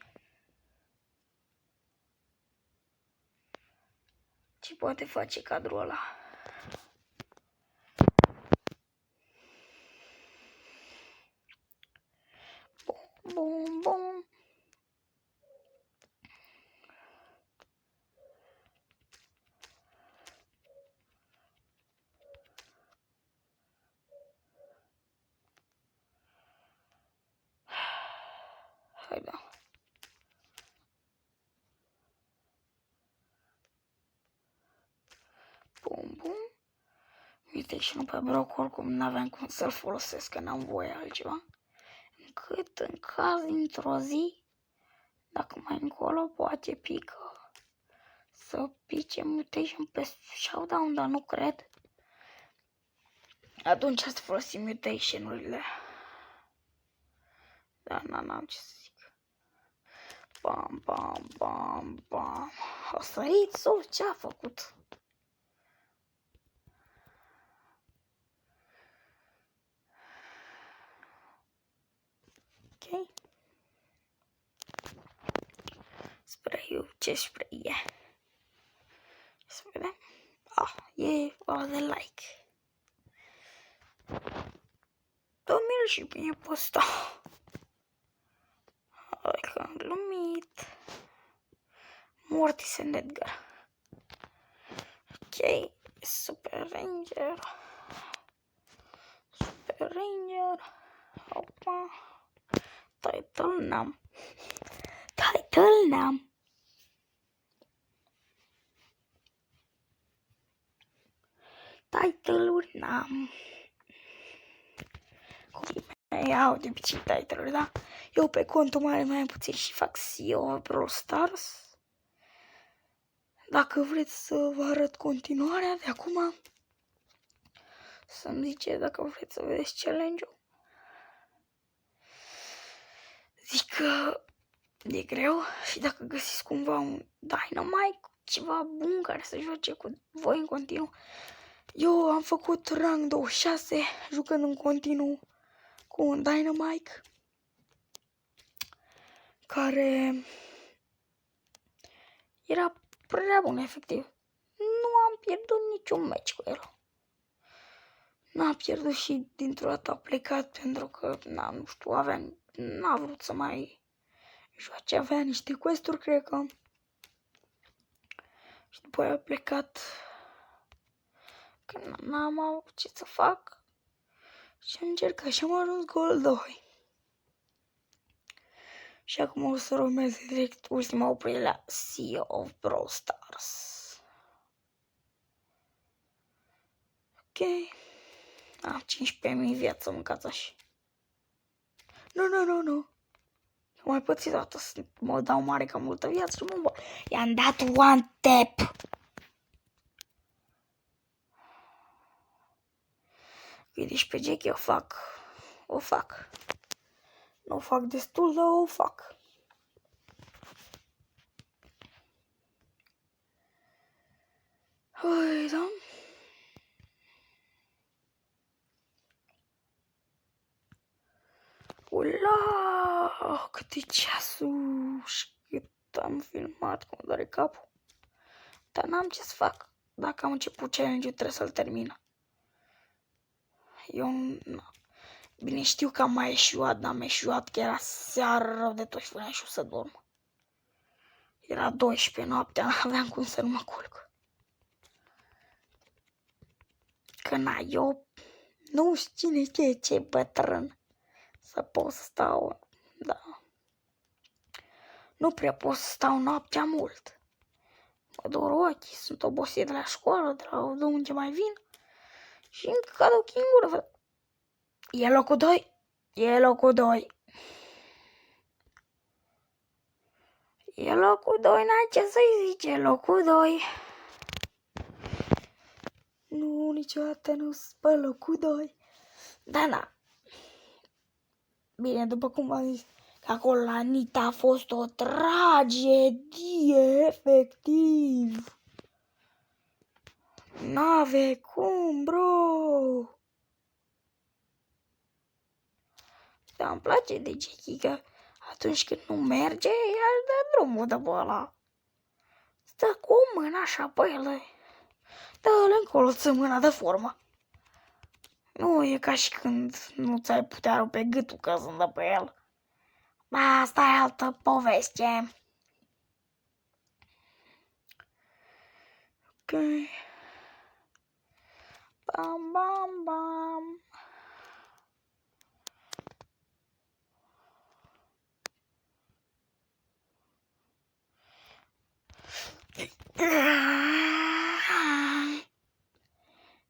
Ce poate face cadrul ăla? Bum, bum. Hai da. Bum, bum. Uite și nu pe broc, oricum n-aveam cum să-l folosesc, că n-am voie altceva. Încât în caz dintr-o zi, dacă mai încolo poate pică, să pice mutation pe showdown, dar nu cred. Atunci să folosim mutation-urile. Da, n-am ce să zic. Bam, bam, bam, bam. A sărit sau ce-a făcut? Ok. Spray-ul, ce spray e? Să vedem. Ah, e ăla de like. 2000 și bine posta. Hai că am glumit. Mortis and Edgar. Ok. Super Ranger. Super Ranger. Opa. Title n-am. Title n-am. Title-uri n-am. Copii mei au de obicei title-uri, da? Eu pe contul mare mai puțin și fac CEO Brawl Stars. Dacă vreți să vă arăt continuarea de acum, să-mi ziceți dacă vreți să vedeți challenge-ul. Zic că e greu și dacă găsiți cumva un Dynamite, ceva bun care să joace cu voi în continuu. Eu am făcut rang 26 jucând în continuu cu un Dynamite care era prea bun, efectiv. Nu am pierdut niciun meci cu el. N-a pierdut și dintr-o dată a plecat pentru că, nu știu, n-a vrut să mai joace, avea niște quest-uri, cred că. Și după aia a plecat că n-am avut ce să fac și am încercat și am ajuns Gold 2. Și acum o să urmeze direct ultima oprire la Sea of Brawl Stars. Ok. Am 15.000 viață, mâncați așa. Nu. Mai puțin dată să mă dau mare ca multă viață și mă i-am dat one tap. Deci pe Jackie o fac. Nu o fac destul, dar o fac. Ui, da? Ula, cât e ceasul și cât am filmat, cum doare capul. Dar n-am ce să fac. Dacă am început challenge-ul, trebuie să-l termin. Eu, bine, știu că am mai eșuat, dar am eșuat că era seară rău de tot și voiam și eu să dorm. Era 12 noaptea, n-aveam cum să nu mă culc. Că eu nu știu cine ce bătrân să pot să stau, da. Nu prea pot să stau noaptea mult. Mă dor ochii, sunt obosit de la școală, de unde mai vin. Și încă cad ochii în gură. E locul 2. E locul 2. E locul 2, n-ai ce să-i zice, locul 2. Nu, niciodată nu-s pe locul 2. Da. Bine, după cum am zis, că acolo la Nita a fost o tragedie, efectiv. N-ave cum, bro. Dar îmi place de Jackie că atunci când nu merge, el dă drumul de pe ăla. Stă cu mâna așa pe el. Dă-l încolo, ță mâna de formă. Nu e ca și când nu ți-ai putea rupe gâtul căzând de pe el. Asta e altă poveste. Ok. Bam, bam, bam.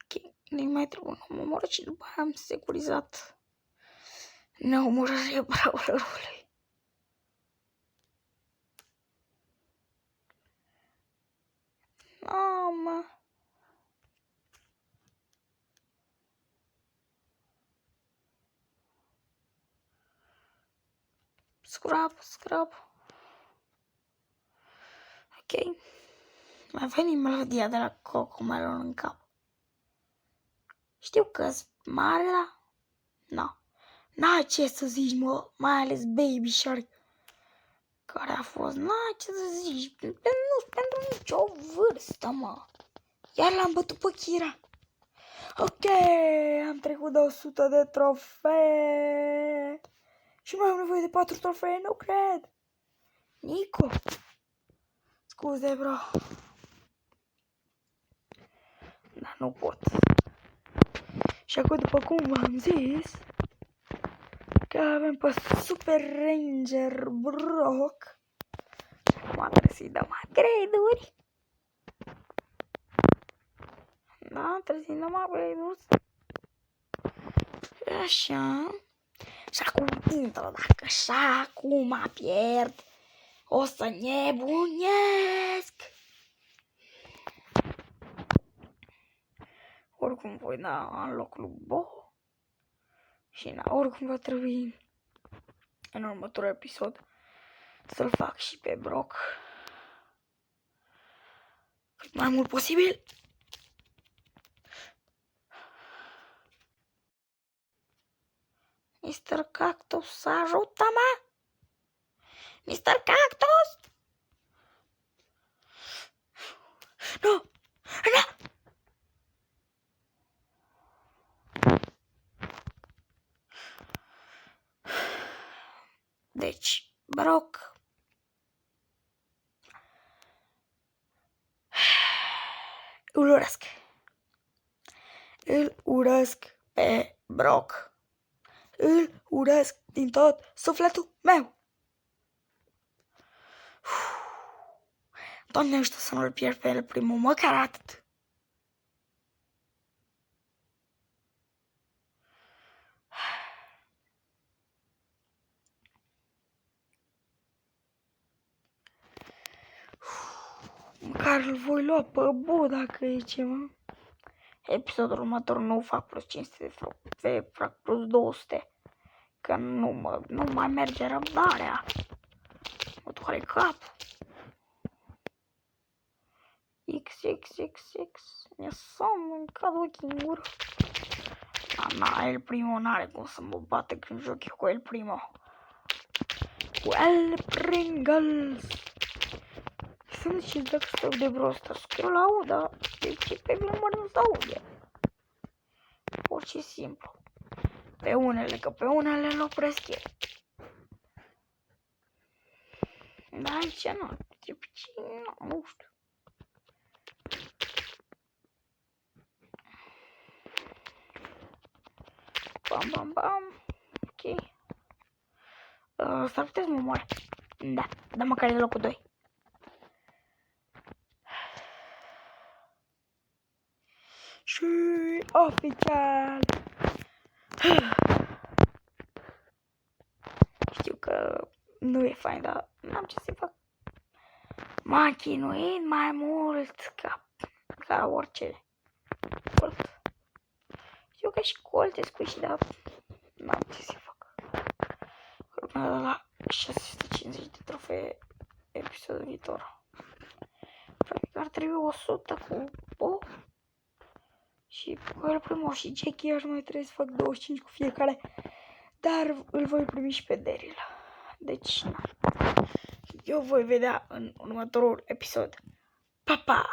Ok, nu mai trebuie un omor și după aia am securizat neomorărea brawlerului. Mă. Scrap. Ok. Mi-a venit melodia de la Cocomelon în cap. Știu că-s mare, dar... No. N-ai ce să zici, mă, mai ales Baby Shark, care a fost, n-ai ce să zici, nu pentru nicio vârstă, mă. Iar l-am bătut pe Kira. Ok, am trecut de 100 de trofee. Și mai am nevoie de 4 trofee, nu cred. Nico. Scuze, bro. Dar nu pot. Și acum, după cum v-am zis, că avem pe Super Ranger Brock. Și acum trebuie să-i dăm upgrade-uri. Da, trebuie să-i dăm upgrade-uri. Așa. Și acum intră, dacă așa acum pierd, o să nebunesc. Oricum voi da în locul lui Bo. Și oricum va trebui în următorul episod să-l fac și pe Brock cât mai mult posibil. Mr. Cactus, ajută-mă! Mr. Cactus! Nu! Nu! Deci, Brock îl urăsc. Îl urăsc pe Brock. Îl urăsc din tot sufletul meu. Doamne, ajută să nu-l pierd pe el primul, măcar atât. Măcar îl voi lua pe Bo dacă e ceva. Episodul următor nu fac plus 500 de fac plus 200. Că nu mai merge răbdarea. Mă doare capul. XXXX. Mi-a mă cad ochii în gură. Na, El Primo n-are cum să mă bată când joc eu cu El Primo. Cu El Pringles. Să nu știți dacă stau de Brawl Stars, că eu l-aud, dar de ce pe filmări nu stau aude? Pur și simplu. Pe unele, că pe unele le opresc eu. Dar aici nu, nu știu. Bam, bam, bam. Ok. S-ar putea să mă moare. Da, dar măcar e locul 2. Și oficial. Știu că nu e fain, dar n-am ce să fac. M-am chinuit mai mult ca orice Colt. Știu că și Colt e squishy, dar n-am ce să fac. Urmează la 650 de trofee episodul viitor. Practic ar trebui 100 cu Bo și cu El Primo și Jackie aș mai trebuie să fac 25 cu fiecare. Dar îl voi primi și pe Daryl. Deci, na. Eu voi vedea în următorul episod. Pa, pa!